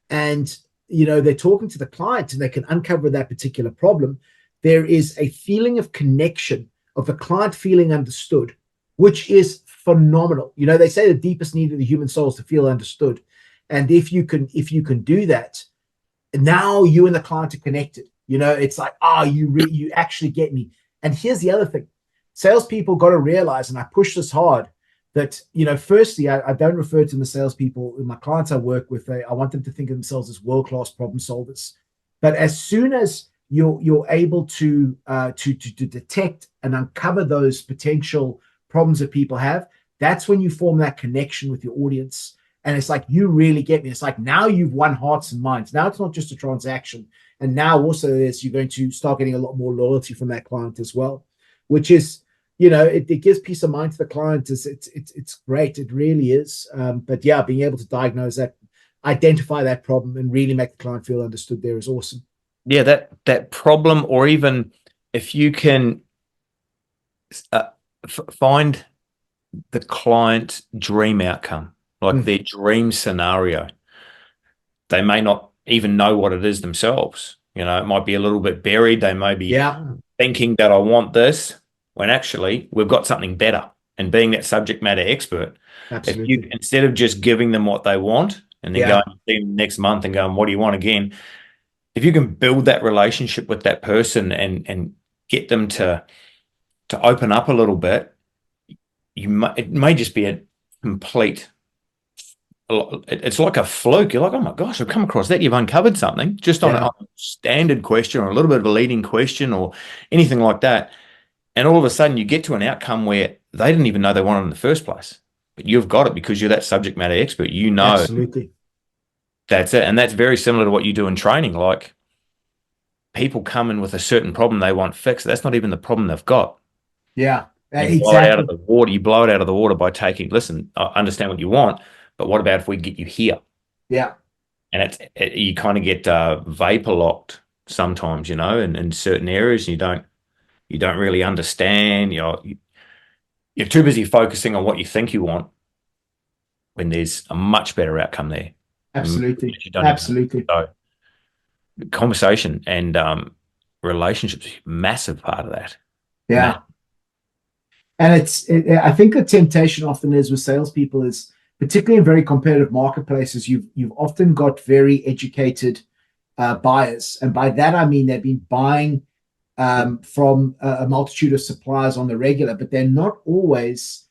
Speaker 3: and, they're talking to the client and they can uncover that particular problem, there is a feeling of connection of the client feeling understood, which is phenomenal. They say the deepest need of the human soul is to feel understood. And if you can do that, now you and the client are connected. It's like, you actually get me. And here's the other thing. Salespeople got to realize, and I push this hard, that, firstly, I don't refer to them as salespeople. My clients I work with, I want them to think of themselves as world-class problem solvers. But as soon as you're able to detect and uncover those potential problems that people have, that's when you form that connection with your audience. And it's like, you really get me. It's like, now you've won hearts and minds. Now it's not just a transaction. And now also you're going to start getting a lot more loyalty from that client as well, which is, it gives peace of mind to the client. It's great. It really is. But being able to diagnose that, identify that problem and really make the client feel understood there is awesome.
Speaker 2: Yeah, that problem, or even if you can find the client's dream outcome, like their dream scenario, they may not even know what it is themselves. You know, it might be a little bit buried. They may be thinking that I want this when actually we've got something better. And being that subject matter expert,
Speaker 3: Absolutely.
Speaker 2: if you, instead of just giving them what they want and then going to see them next month and going, what do you want again? If you can build that relationship with that person and get them to open up a little bit, it may just be a complete, it's like a fluke. You're like, oh my gosh, I've come across that. You've uncovered something just on a standard question or a little bit of a leading question or anything like that. And all of a sudden you get to an outcome where they didn't even know they wanted in the first place, but you've got it because you're that subject matter expert. You know,
Speaker 3: absolutely.
Speaker 2: That's it. And that's very similar to what you do in training. Like, people come in with a certain problem they want fixed. That's not even the problem they've got.
Speaker 3: Yeah,
Speaker 2: you blow it out of the water. You blow it out of the water by taking, listen, I understand what you want, but what about if we get you here?
Speaker 3: Yeah.
Speaker 2: And you kind of get vapor locked sometimes, you know, in certain areas. You don't really understand. You're too busy focusing on what you think you want when there's a much better outcome there.
Speaker 3: Absolutely. Absolutely.
Speaker 2: So conversation and relationships are a massive part of that.
Speaker 3: Yeah. And I think the temptation often is with salespeople is, particularly in very competitive marketplaces, you've often got very educated buyers. And by that, I mean, they've been buying from a multitude of suppliers on the regular, but they're not always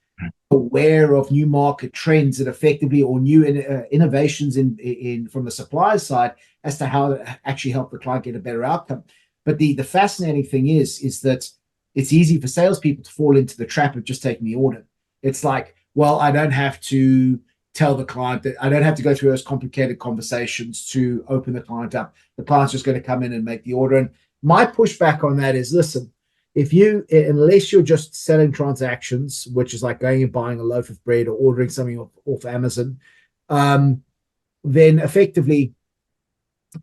Speaker 3: aware of new market trends that effectively, or new innovations in from the supplier side as to how to actually help the client get a better outcome. But the fascinating thing is that it's easy for salespeople to fall into the trap of just taking the order. It's like, well, I don't have to tell the client that, I don't have to go through those complicated conversations to open the client up. The client's just going to come in and make the order. And my pushback on that is, listen, unless you're just selling transactions, which is like going and buying a loaf of bread or ordering something off Amazon, then effectively,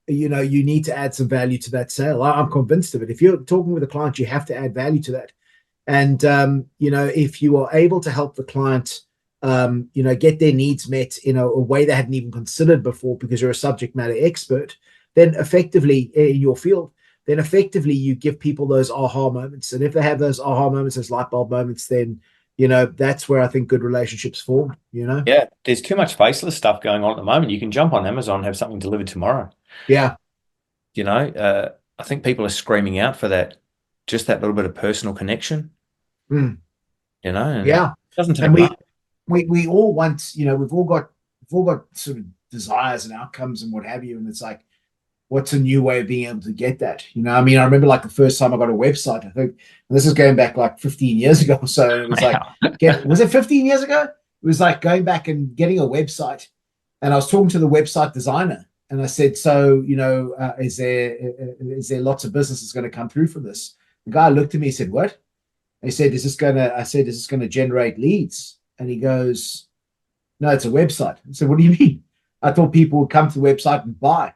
Speaker 3: you need to add some value to that sale. I'm convinced of it. If you're talking with a client, you have to add value to that. And, if you are able to help the client, get their needs met in a way they hadn't even considered before because you're a subject matter expert, then effectively in your field, then effectively you give people those aha moments. And if they have those aha moments, those light bulb moments, then, that's where I think good relationships form,
Speaker 2: Yeah, there's too much faceless stuff going on at the moment. You can jump on Amazon and have something delivered tomorrow.
Speaker 3: Yeah.
Speaker 2: I think people are screaming out for that, just that little bit of personal connection.
Speaker 3: And
Speaker 2: it doesn't take
Speaker 3: much. We all want, we've all got sort of desires and outcomes and what have you. And it's like, what's a new way of being able to get that? I remember like the first time I got a website, I think, and this is going back like 15 years ago or so. It was like, was it 15 years ago? It was like going back and getting a website. And I was talking to the website designer and I said, so, is there lots of business that's going to come through from this? The guy looked at me and said, what? He said, is this going to generate leads? And he goes, no, it's a website. I said, what do you mean? I thought people would come to the website and buy.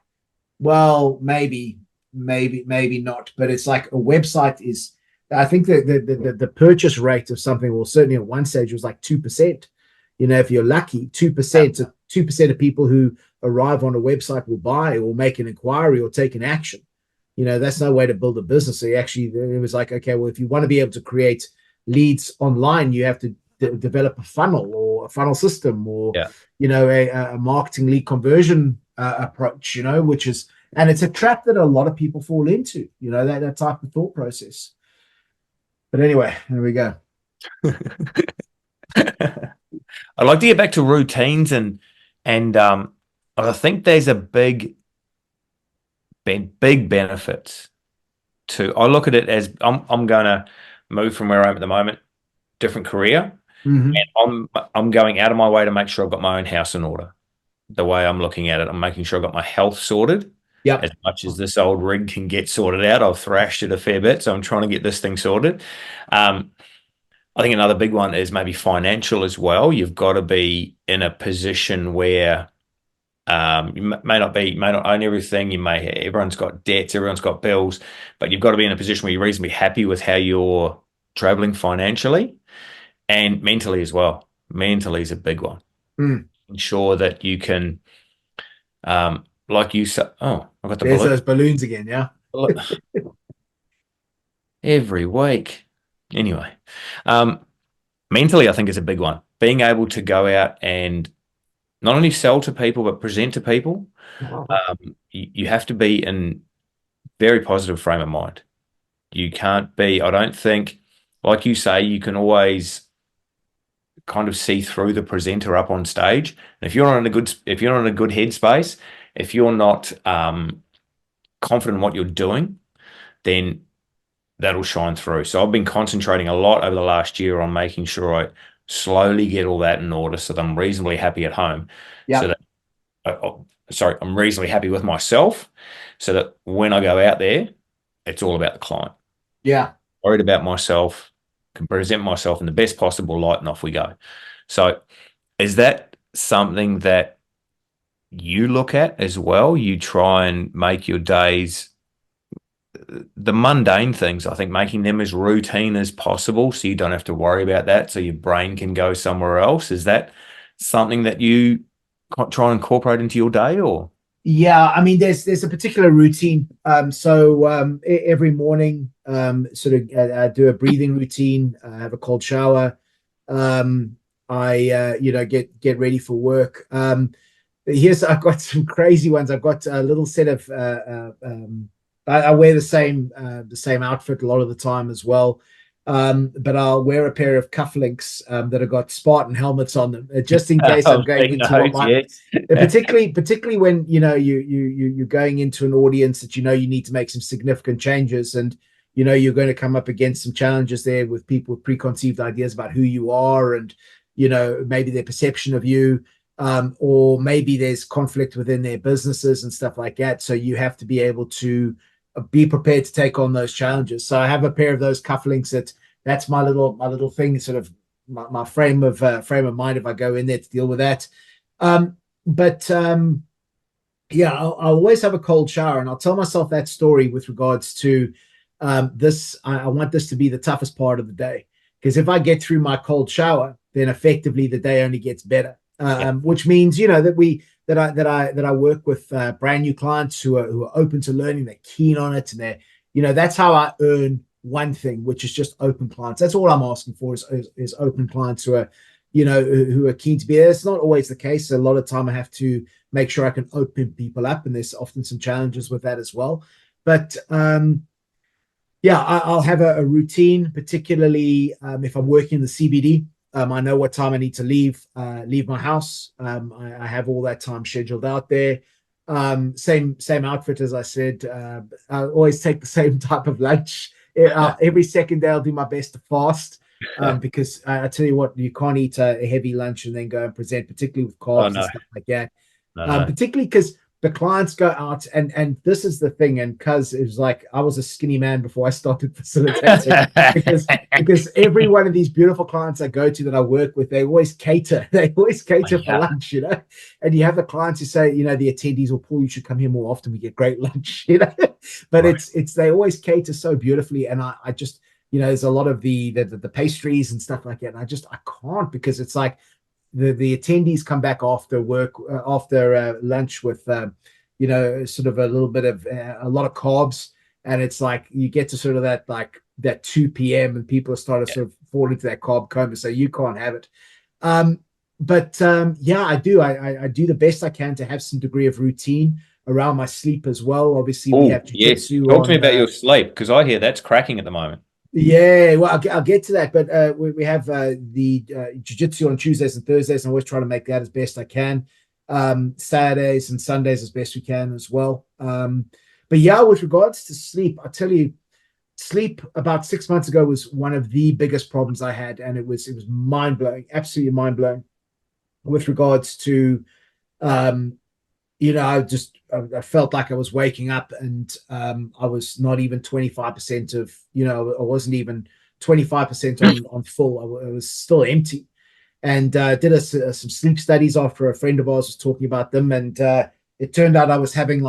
Speaker 3: Well, maybe not. But it's like a website is, I think the purchase rate of something, well, certainly at one stage was like 2%. If you're lucky, 2%. So 2% of people who arrive on a website will buy or make an inquiry or take an action. That's no way to build a business. So it was like, okay, well, if you want to be able to create leads online, you have to develop a funnel or a funnel system or, a marketing lead conversion approach, which is, and it's a trap that a lot of people fall into, that type of thought process. But anyway, there we go.
Speaker 2: I'd like to get back to routines and I think there's a big benefits to, I look at it as I'm going to move from where I am at the moment, different career.
Speaker 3: Mm-hmm.
Speaker 2: And I'm going out of my way to make sure I've got my own house in order. The way I'm looking at it, I'm making sure I've got my health sorted.
Speaker 3: Yep.
Speaker 2: As much as this old rig can get sorted out, I've thrashed it a fair bit, so I'm trying to get this thing sorted. I think another big one is maybe financial as well. You've got to be in a position where you may not own everything. Everyone's got debts, everyone's got bills, but you've got to be in a position where you're reasonably happy with how you're traveling financially and mentally as well. Mentally is a big one. Ensure that you can like you said, oh, I got the
Speaker 3: There's
Speaker 2: balloon
Speaker 3: those balloons again, yeah.
Speaker 2: every week. Anyway, mentally, I think is a big one. Being able to go out and not only sell to people but present to people. You have to be in very positive frame of mind. You can't be, I don't think, like you say, you can always kind of see through the presenter up on stage. And if you're not in a good headspace, if you're not confident in what you're doing, then that'll shine through. So I've been concentrating a lot over the last year on making sure I slowly get all that in order so that I'm reasonably happy at home.
Speaker 3: Yeah.
Speaker 2: So that I'm reasonably happy with myself so that when I go out there, it's all about the client.
Speaker 3: Yeah.
Speaker 2: Worried about myself, can present myself in the best possible light, and off we go. So is that something that you look at as well? You try and make your days, the mundane things, I think, making them as routine as possible so you don't have to worry about that, so your brain can go somewhere else. Is that something that you try and incorporate into your day, or?
Speaker 3: Yeah, I mean, there's a particular routine. Every morning, sort of do a breathing routine. Have a cold shower. I get ready for work. I've got some crazy ones. I've got a little set of. I wear the same outfit a lot of the time as well. But I'll wear a pair of cufflinks that have got Spartan helmets on them, just in case I'm going into particularly when you're going into an audience that you need to make some significant changes, and you're going to come up against some challenges there with people with preconceived ideas about who you are, and maybe their perception of you, or maybe there's conflict within their businesses and stuff like that. So you have to be able to be prepared to take on those challenges. So I have a pair of those cufflinks. That's my little thing, sort of my frame of mind if I go in there to deal with that. I'll always have a cold shower, and I'll tell myself that story with regards to this. I want this to be the toughest part of the day, because if I get through my cold shower, then effectively the day only gets better. Which means that I work with brand new clients who are open to learning. They're keen on it, and that's how I earn one thing, which is just open clients. That's all I'm asking for is open clients who are who are keen to be there. It's not always the case. A lot of time I have to make sure I can open people up, and there's often some challenges with that as well. But I'll have a routine, particularly if I'm working in the CBD. I know what time I need to leave my house. I have all that time scheduled out there. Same outfit, as I said. I always take the same type of lunch. Every second day I'll do my best to fast, because I tell you what, you can't eat a heavy lunch and then go and present, particularly with carbs and stuff like that. Particularly because the clients go out, and this is the thing, and because it was like I was a skinny man before I started facilitating, because every one of these beautiful clients I go to that I work with, they always cater for lunch, and you have the clients who say, the attendees, "Well, Paul, you should come here more often, we get great lunch," but right. It's they always cater so beautifully, and I just there's a lot of the pastries and stuff like that, and I can't, because it's like the attendees come back after work, after lunch with sort of a little bit of a lot of carbs, and it's like you get to sort of that 2 p.m. and people are starting to sort of fall into that carb coma, so you can't have it. I do the best I can to have some degree of routine around my sleep as well. Obviously, we have jiu-jitsu.
Speaker 2: Talk to me about your sleep, because I hear that's cracking at the moment.
Speaker 3: Yeah, well, I'll get to that, but we have the jiu-jitsu on Tuesdays and Thursdays, and I always try to make that as best I can. Saturdays and Sundays as best we can as well. With regards to sleep, I'll tell you, sleep about 6 months ago was one of the biggest problems I had, and it was mind-blowing, absolutely mind-blowing with regards to I felt like I was waking up, and I was not even 25% of, I wasn't even 25% on full. I was still empty, and did some sleep studies after a friend of ours was talking about them, and it turned out I was having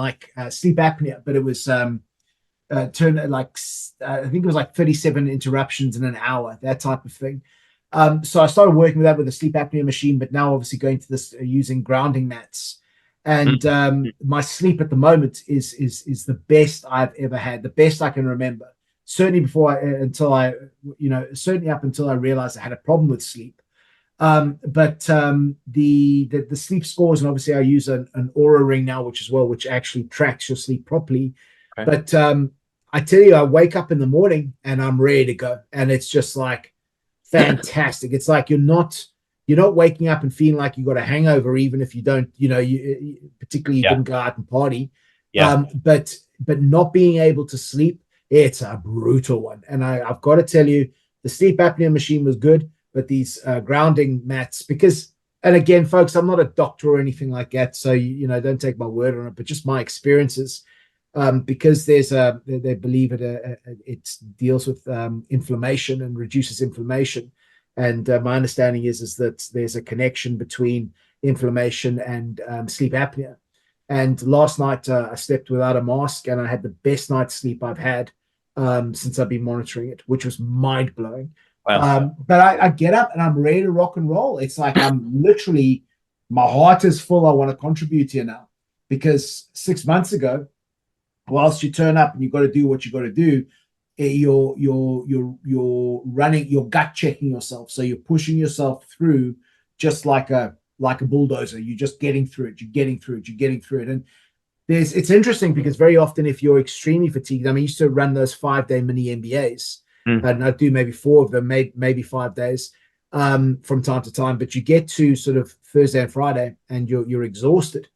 Speaker 3: sleep apnea, but it was I think it was like 37 interruptions in an hour, that type of thing. So I started working with that with a sleep apnea machine, but now obviously going to this using grounding mats. And my sleep at the moment is the best I've ever had, the best I can remember. Certainly certainly up until I realized I had a problem with sleep. But the sleep scores, and obviously I use an Oura ring now, which actually tracks your sleep properly.
Speaker 2: Okay.
Speaker 3: But I tell you, I wake up in the morning and I'm ready to go, and it's just like fantastic. It's like you're not waking up and feeling like you got a hangover, even if you don't, particularly you didn't go out and party. But not being able to sleep, it's a brutal one. And I've got to tell you, the sleep apnea machine was good, but these grounding mats, and again, folks, I'm not a doctor or anything like that, so don't take my word on it, but just my experiences, because they believe it deals with inflammation and reduces inflammation. And my understanding is that there's a connection between inflammation and sleep apnea. And last night I slept without a mask, and I had the best night's sleep I've had since I've been monitoring it, which was mind blowing.
Speaker 2: Wow.
Speaker 3: But I get up and I'm ready to rock and roll. It's like I'm literally, my heart is full. I want to contribute here now, because 6 months ago, whilst you turn up and you've got to do what you got to do, you're running, you're gut checking yourself. So you're pushing yourself through just like a bulldozer. You're just getting through it. You're getting through it. And it's interesting because very often, if you're extremely fatigued, I used to run those 5-day mini MBAs. And I do maybe 4 of them, maybe 5 days from time to time. But you get to sort of Thursday and Friday, and you're exhausted.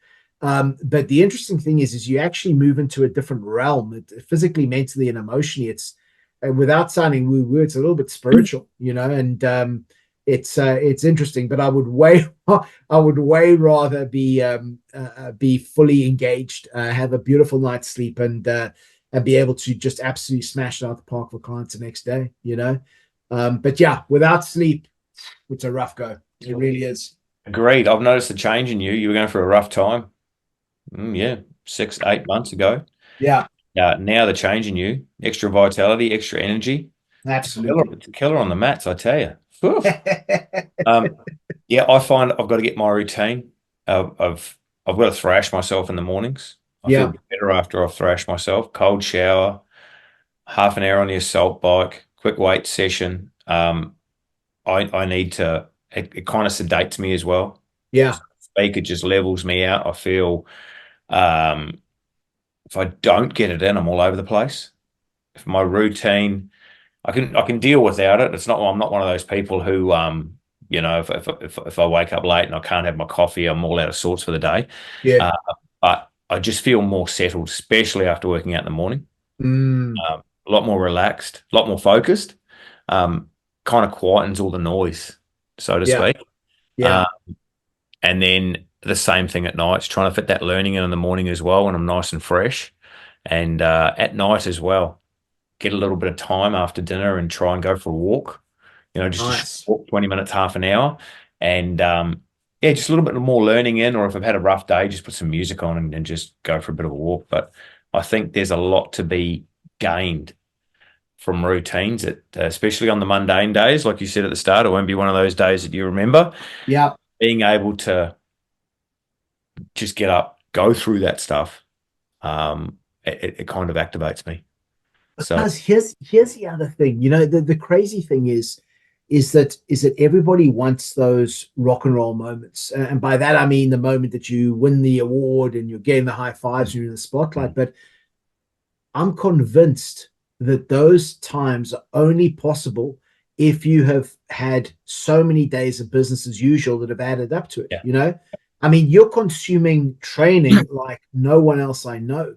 Speaker 3: But the interesting thing is you actually move into a different realm, physically, mentally, and emotionally. It's without sounding woo-woo, it's a little bit spiritual, and it's interesting. But I would way rather be fully engaged, have a beautiful night's sleep, and be able to just absolutely smash it out the park for clients the next day, But yeah, without sleep, it's a rough go. It really is.
Speaker 2: Agreed. I've noticed a change in you. You were going through a rough time. 6-8 months ago.
Speaker 3: Yeah.
Speaker 2: Now the change in you, extra vitality, extra energy.
Speaker 3: Absolutely.
Speaker 2: It's a killer on the mats, I tell you. I find I've got to get my routine. I've got to thrash myself in the mornings. I feel better after I've thrashed myself. Cold shower, half an hour on the assault bike, quick weight session. I need to, it kind of sedates me as well.
Speaker 3: Yeah.
Speaker 2: It just levels me out. I feel if I don't get it in, I'm all over the place. If my routine, I can deal without it. I'm not one of those people who if I wake up late and I can't have my coffee, I'm all out of sorts for the day.
Speaker 3: Yeah.
Speaker 2: But I just feel more settled, especially after working out in the morning. A lot more relaxed, a lot more focused. Kind of quietens all the noise, so to speak.
Speaker 3: Yeah.
Speaker 2: And then the same thing at night, trying to fit that learning in the morning as well when I'm nice and fresh. And at night as well, get a little bit of time after dinner and try and go for a walk. Just walk 20 minutes, half an hour. And just a little bit more learning in, or if I've had a rough day, just put some music on and just go for a bit of a walk. But I think there's a lot to be gained from routines, that especially on the mundane days, like you said at the start. It won't be one of those days that you remember.
Speaker 3: Yeah.
Speaker 2: Being able to just get up, go through that stuff, it kind of activates me. So
Speaker 3: because here's the other thing, the crazy thing is that everybody wants those rock and roll moments, and by that I mean the moment that you win the award and you're getting the high fives and you're in the spotlight. But I'm convinced that those times are only possible if you have had so many days of business as usual that have added up to it. You're consuming training like no one else I know.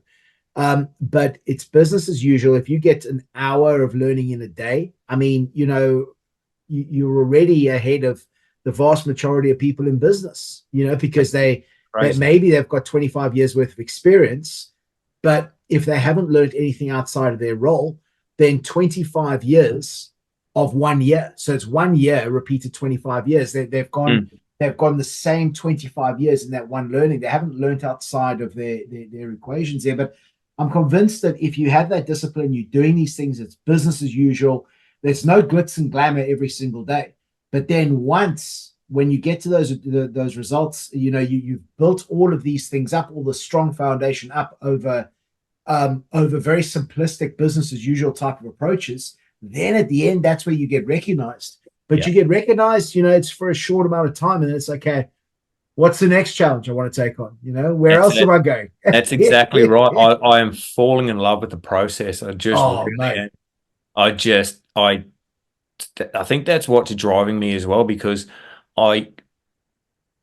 Speaker 3: But it's business as usual. If you get an hour of learning in a day, you're already ahead of the vast majority of people in business, because maybe they've got 25 years worth of experience, but if they haven't learned anything outside of their role, then 25 years of 1 year. So it's 1 year repeated 25 years. They've gone the same 25 years in that one learning. They haven't learned outside of their equations there. But I'm convinced that if you have that discipline, you're doing these things, it's business as usual. There's no glitz and glamour every single day. But then once when you get to those results, you've built all of these things up, all the strong foundation up over very simplistic business as usual type of approaches. Then at the end, that's where you get recognized. But you get recognized, it's for a short amount of time, and it's okay. What's the next challenge I want to take on? Where else am I going?
Speaker 2: That's exactly right. I am falling in love with the process. I just really am. I think that's what's driving me as well, because I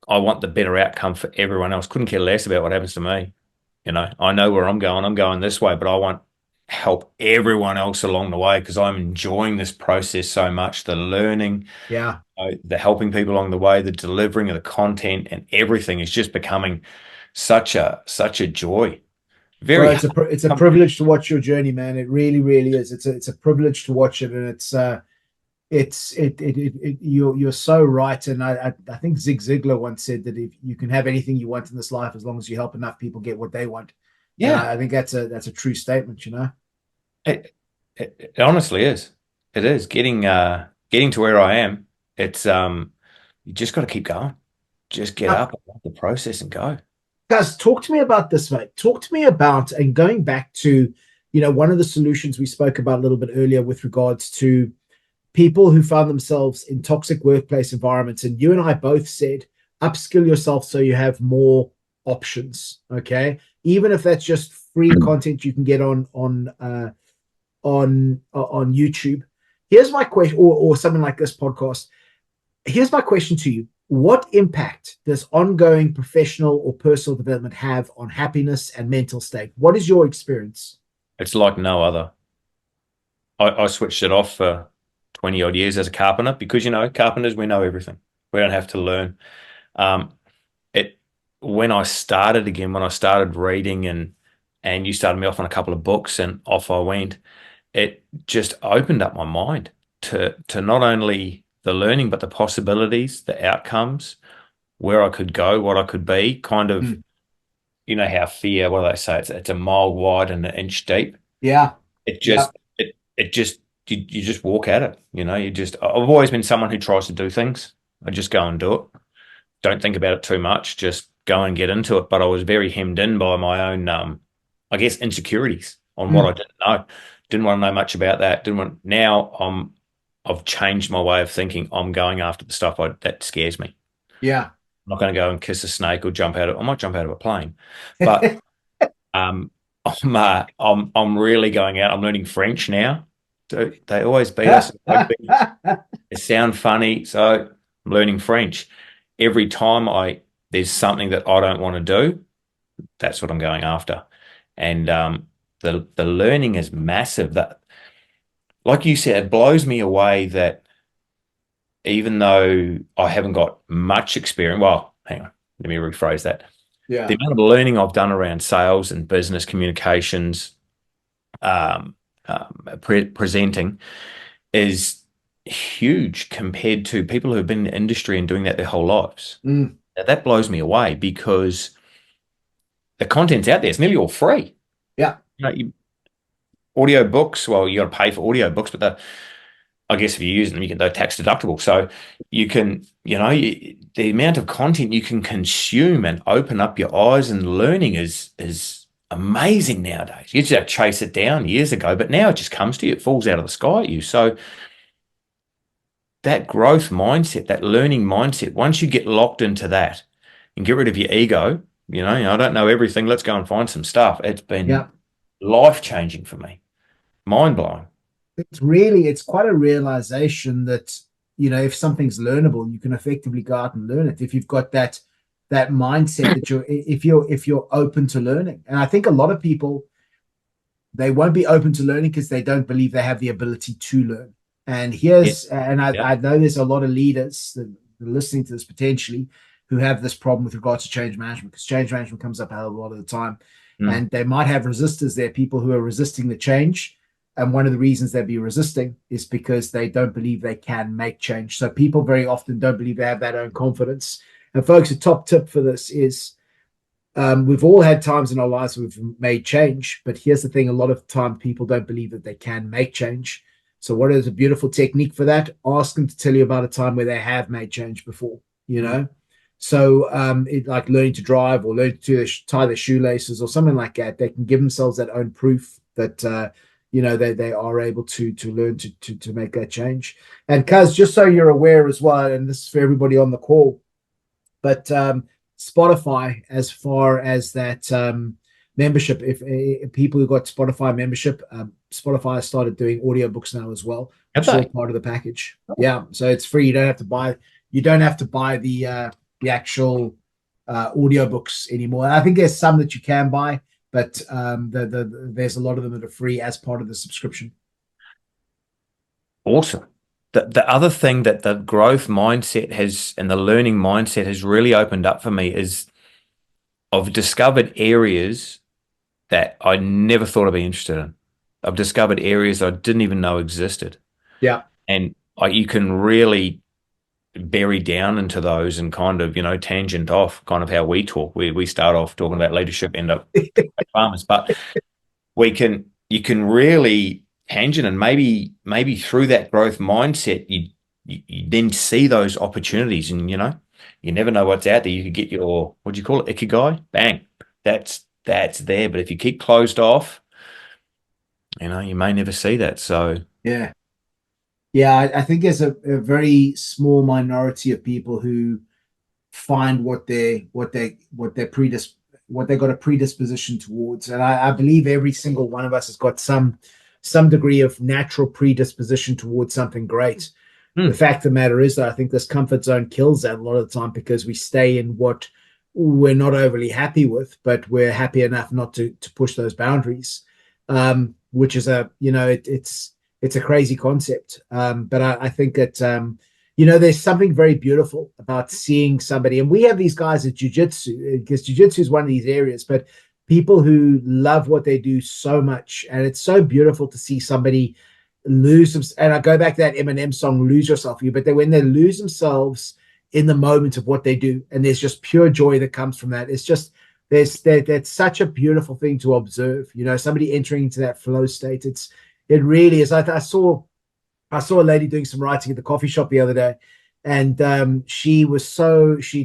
Speaker 2: want the better outcome for everyone else. Couldn't care less about what happens to me. I know where I'm going. I'm going this way, but I want help everyone else along the way, because I'm enjoying this process so much. The learning, the helping people along the way, the delivering of the content, and everything is just becoming such a joy.
Speaker 3: It's a privilege to watch your journey, man. It really, really is. It's a privilege to watch it, and you're so right. And I think Zig Ziglar once said that if you can have anything you want in this life as long as you help enough people get what they want. Yeah, I think that's a true statement.
Speaker 2: It honestly is. It is getting to where I am. It's you just got to keep going. Just get up the process and go.
Speaker 3: Guys, talk to me about this, mate. Talk to me about, and going back to, one of the solutions we spoke about a little bit earlier with regards to people who found themselves in toxic workplace environments. And you and I both said, upskill yourself so you have more options. Okay. Even if that's just free content you can get on YouTube. Here's my question, or something like this podcast. Here's my question to you. What impact does ongoing professional or personal development have on happiness and mental state? What is your experience?
Speaker 2: It's like no other. I switched it off for 20 odd years as a carpenter, because, carpenters, we know everything. We don't have to learn. When I started reading and you started me off on a couple of books and off I went, it just opened up my mind to not only the learning, but the possibilities, the outcomes, where I could go, what I could be, kind of, how fear, what do they say? It's a mile wide and an inch deep.
Speaker 3: Yeah.
Speaker 2: You just walk at it. I've always been someone who tries to do things. I just go and do it. Don't think about it too much. Just go and get into it. But I was very hemmed in by my own, I guess, insecurities on what I didn't know. Didn't want to know much about that. Now I've changed my way of thinking. I'm going after the stuff that scares me.
Speaker 3: Yeah.
Speaker 2: I'm not going to go and kiss a snake or I might jump out of a plane, but I'm really going out. I'm learning French now. So they always beat us. They sound funny, so I'm learning French. Every time there's something that I don't want to do, that's what I'm going after. And the learning is massive. That, like you said, it blows me away that even though I haven't got much experience, well, hang on, let me rephrase that.
Speaker 3: Yeah.
Speaker 2: The amount of learning I've done around sales and business communications, presenting, is huge compared to people who have been in the industry and doing that their whole lives. Now, that blows me away, because the content's out there. It's nearly all free.
Speaker 3: Yeah.
Speaker 2: Audio books, well, you got to pay for audio books, but I guess if you use them, they're tax deductible. So you can, the amount of content you can consume and open up your eyes and learning is amazing nowadays. You just have to chase it down years ago, but now it just comes to you. It falls out of the sky at you. So that growth mindset, that learning mindset, once you get locked into that and get rid of your ego, I don't know everything. Let's go and find some stuff. It's been life-changing for me. Mind-blowing.
Speaker 3: It's quite a realization that, if something's learnable, you can effectively go out and learn it. If you've got that mindset that if you're open to learning. And I think a lot of people, they won't be open to learning because they don't believe they have the ability to learn. And I know there's a lot of leaders that are listening to this potentially who have this problem with regards to change management, because change management comes up a lot of the time. And they might have resistors there, people who are resisting the change. And one of the reasons they'd be resisting is because they don't believe they can make change. So people very often don't believe they have that own confidence. And folks, a top tip for this is we've all had times in our lives where we've made change. But here's the thing. A lot of time people don't believe that they can make change. So what is a beautiful technique for that? Ask them to tell you about a time where they have made change before. you know. So it like learning to drive or learn to tie their shoelaces or something like that. They can give themselves that own proof that they are able to learn to make that change. And Cuz, just so you're aware as well, and this is for everybody on the call, but Spotify, as far as that membership, if people who got Spotify membership, Spotify has started doing audiobooks now as well. It's all part of the package. Yeah, so it's free. You don't have to buy the actual audiobooks anymore. I think there's some that you can buy, but there's a lot of them that are free as part of the subscription.
Speaker 2: Awesome. The other thing that the growth mindset has and the learning mindset has really opened up for me is I've discovered areas that I never thought I'd be interested in. I've discovered areas I didn't even know existed.
Speaker 3: Yeah.
Speaker 2: And you can really bury down into those and kind of, tangent off, kind of how we talk. We start off talking about leadership, end up like farmers, but you can really tangent, and maybe through that growth mindset, you then see those opportunities, and you never know what's out there. You could get your, what do you call it, ikigai? Bang, that's there. But if you keep closed off, you may never see that. So
Speaker 3: yeah, I think there's a very small minority of people who find what they got a predisposition towards, and I believe every single one of us has got some degree of natural predisposition towards something great. The fact of the matter is that I think this comfort zone kills that a lot of the time, because we stay in what we're not overly happy with, but we're happy enough not to push those boundaries, which is it's a crazy concept. But I think that there's something very beautiful about seeing somebody, and we have these guys at jiu-jitsu, because jiu-jitsu is one of these areas, but people who love what they do so much, and it's so beautiful to see somebody lose them. And I go back to that Eminem song, "Lose Yourself," but when they lose themselves in the moment of what they do, and there's just pure joy that comes from that. It's just that's such a beautiful thing to observe. Somebody entering into that flow state. It really is. I saw a lady doing some writing at the coffee shop the other day, and she'd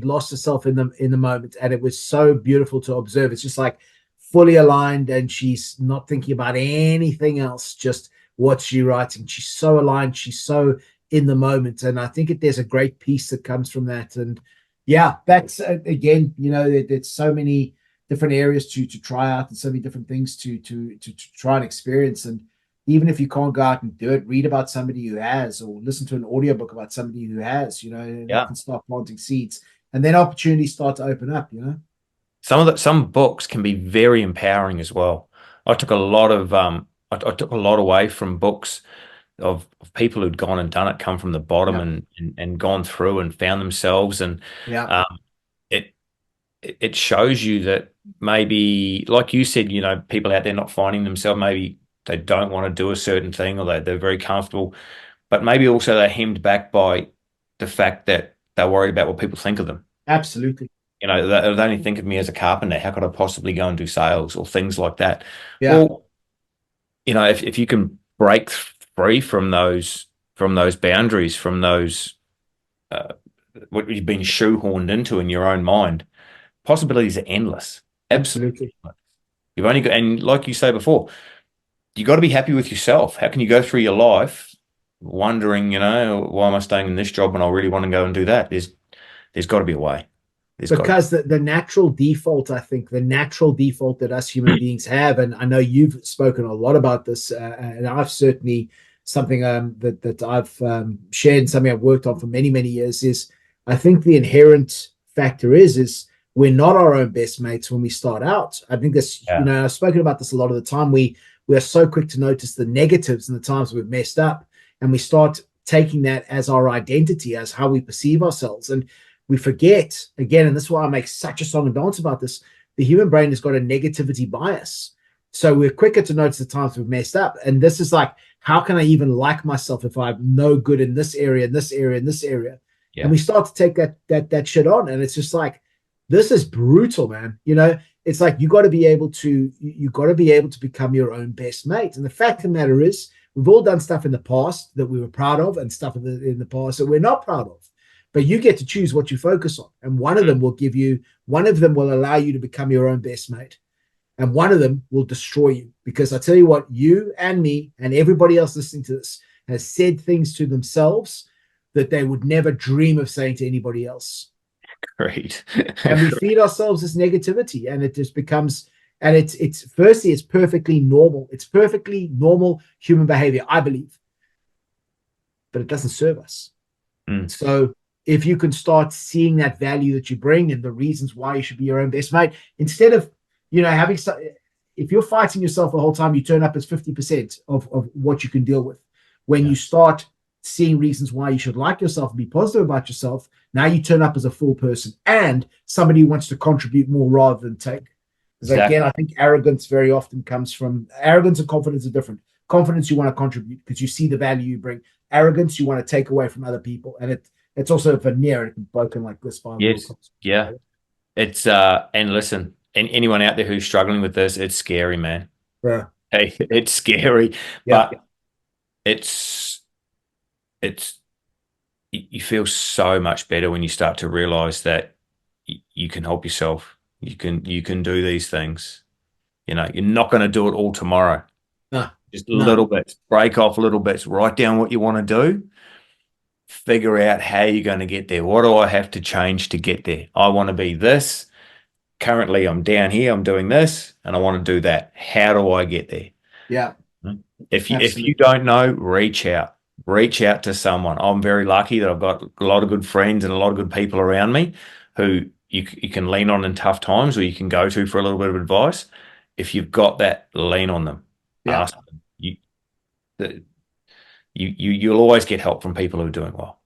Speaker 3: lost herself in the moment, and it was so beautiful to observe. It's just like fully aligned, and she's not thinking about anything else, just what's she writing. She's so aligned, she's so in the moment, and I think there's a great piece that comes from that. And yeah, that's again, there's so many different areas to try out, and so many different things to try and experience. And even if you can't go out and do it, read about somebody who has, or listen to an audiobook about somebody who has, you can start planting seeds, and then opportunities start to open up,
Speaker 2: Some books can be very empowering as well. I took a lot away from books of people who'd gone and done it, come from the bottom and gone through and found themselves. And it shows you that maybe, like you said, people out there not finding themselves, maybe they don't want to do a certain thing, or they're very comfortable, but maybe also they're hemmed back by the fact that they're worried about what people think of them.
Speaker 3: Absolutely.
Speaker 2: They only think of me as a carpenter. How could I possibly go and do sales or things like that?
Speaker 3: Yeah.
Speaker 2: Well, if you can break free from those boundaries, from those what you've been shoehorned into in your own mind, possibilities are endless. Absolutely. You've only got, and like you say before, you got to be happy with yourself. How can you go through your life wondering, why am I staying in this job when I really want to go and do that? There's got to be a way.
Speaker 3: Because the natural default, I think, the natural default that us human beings have, and I know you've spoken a lot about this, and I've certainly something that I've shared, something I've worked on for many, many years, is I think the inherent factor is we're not our own best mates when we start out. I think this, I've spoken about this a lot of the time. We are so quick to notice the negatives and the times we've messed up, and we start taking that as our identity, as how we perceive ourselves. And we forget, again, and this is why I make such a song and dance about this, the human brain has got a negativity bias. So we're quicker to notice the times we've messed up. And this is like, how can I even like myself if I'm no good in this area, in this area, in this area? Yeah. And we start to take that shit on. And it's just like, this is brutal, man. It's like, you got to be able to become your own best mate. And the fact of the matter is, we've all done stuff in the past that we were proud of, and stuff in the past that we're not proud of. but you get to choose what you focus on. And one of them will allow you to become your own best mate. And one of them will destroy you, because I tell you what, you and me and everybody else listening to this has said things to themselves that they would never dream of saying to anybody else.
Speaker 2: Great.
Speaker 3: And we feed ourselves this negativity, and it just becomes, and it's firstly, it's perfectly normal. It's perfectly normal human behavior, I believe, but it doesn't serve us. So if you can start seeing that value that you bring and the reasons why you should be your own best mate, instead of, having, if you're fighting yourself the whole time, you turn up as 50% of what you can deal with. When you start seeing reasons why you should like yourself and be positive about yourself, now you turn up as a full person and somebody who wants to contribute more rather than take. Because again, I think arrogance very often comes from, arrogance and confidence are different. Confidence, you want to contribute because you see the value you bring. Arrogance, you want to take away from other people. And it's also a veneer, it can be broken like this by
Speaker 2: It's and listen, and anyone out there who's struggling with this, it's scary, man.
Speaker 3: Yeah.
Speaker 2: Hey, it's scary, but it's you feel so much better when you start to realize that you can help yourself. You can do these things. You're not going to do it all tomorrow. Just little bits, break off little bits, write down what you want to do, figure out how you're going to get there. What do I have to change to get there? I want to be this. Currently, I'm down here, I'm doing this, and I want to do that. How do I get there?
Speaker 3: Yeah.
Speaker 2: If you don't know, reach out to someone. I'm very lucky that I've got a lot of good friends and a lot of good people around me who you can lean on in tough times, or you can go to for a little bit of advice. If you've got that, lean on them. Ask them. You'll always get help from people who are doing well.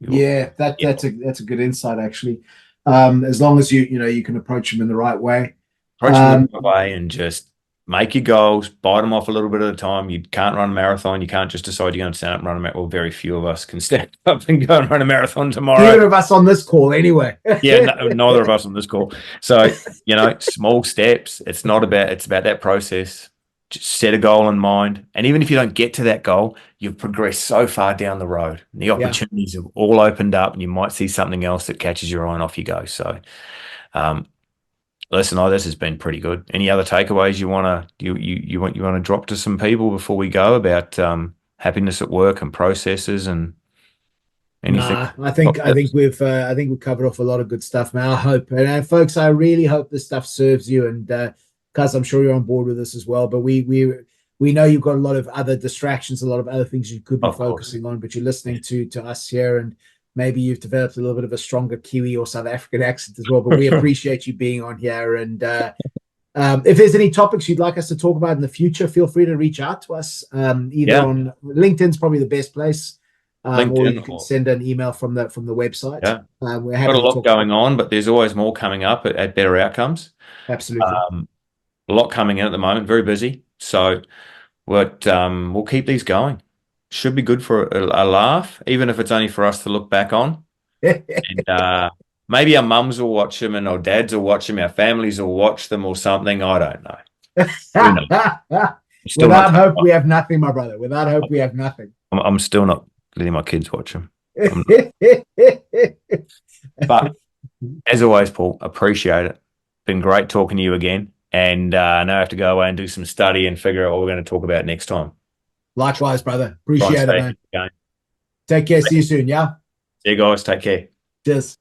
Speaker 3: That's a good insight, actually. As long as you can approach them in the right way.
Speaker 2: And just make your goals, bite them off a little bit at a time. You can't run a marathon. You can't just decide you're going to stand up and run a marathon. Well, very few of us can stand up and go and run a marathon tomorrow.
Speaker 3: Neither of us on this call, anyway.
Speaker 2: Neither of us on this call. So, small steps. It's about that process. Just set a goal in mind. And even if you don't get to that goal, you've progressed so far down the road. And the opportunities have all opened up, and you might see something else that catches your eye and off you go. So, listen, this has been pretty good. Any other takeaways you want to drop to some people before we go about happiness at work and processes and anything?
Speaker 3: I think we've covered off a lot of good stuff, man. I hope, and folks, I really hope this stuff serves you, and because I'm sure you're on board with this as well. But we know you've got a lot of other distractions, a lot of other things you could be focusing on, but you're listening to us here, and maybe you've developed a little bit of a stronger Kiwi or South African accent as well. But we appreciate you being on here. And if there's any topics you'd like us to talk about in the future, feel free to reach out to us. Either on LinkedIn's probably the best place, or you can send an email from the website.
Speaker 2: Yeah.
Speaker 3: We're
Speaker 2: got a lot going on, but there's always more coming up at Better Outcomes.
Speaker 3: Absolutely.
Speaker 2: A lot coming in at the moment, very busy. So we'll keep these going. Should be good for a laugh, even if it's only for us to look back on. And maybe our mums will watch them and our dads will watch them, our families will watch them or something. I don't know.
Speaker 3: Without hope, we have nothing, my brother. Without hope, we have nothing.
Speaker 2: I'm still not letting my kids watch them. But as always, Paul, appreciate it. Been great talking to you again. And now I have to go away and do some study and figure out what we're going to talk about next time.
Speaker 3: Likewise, brother. Appreciate it, man. Take care. See you soon. Yeah.
Speaker 2: See you guys. Take care.
Speaker 3: Cheers.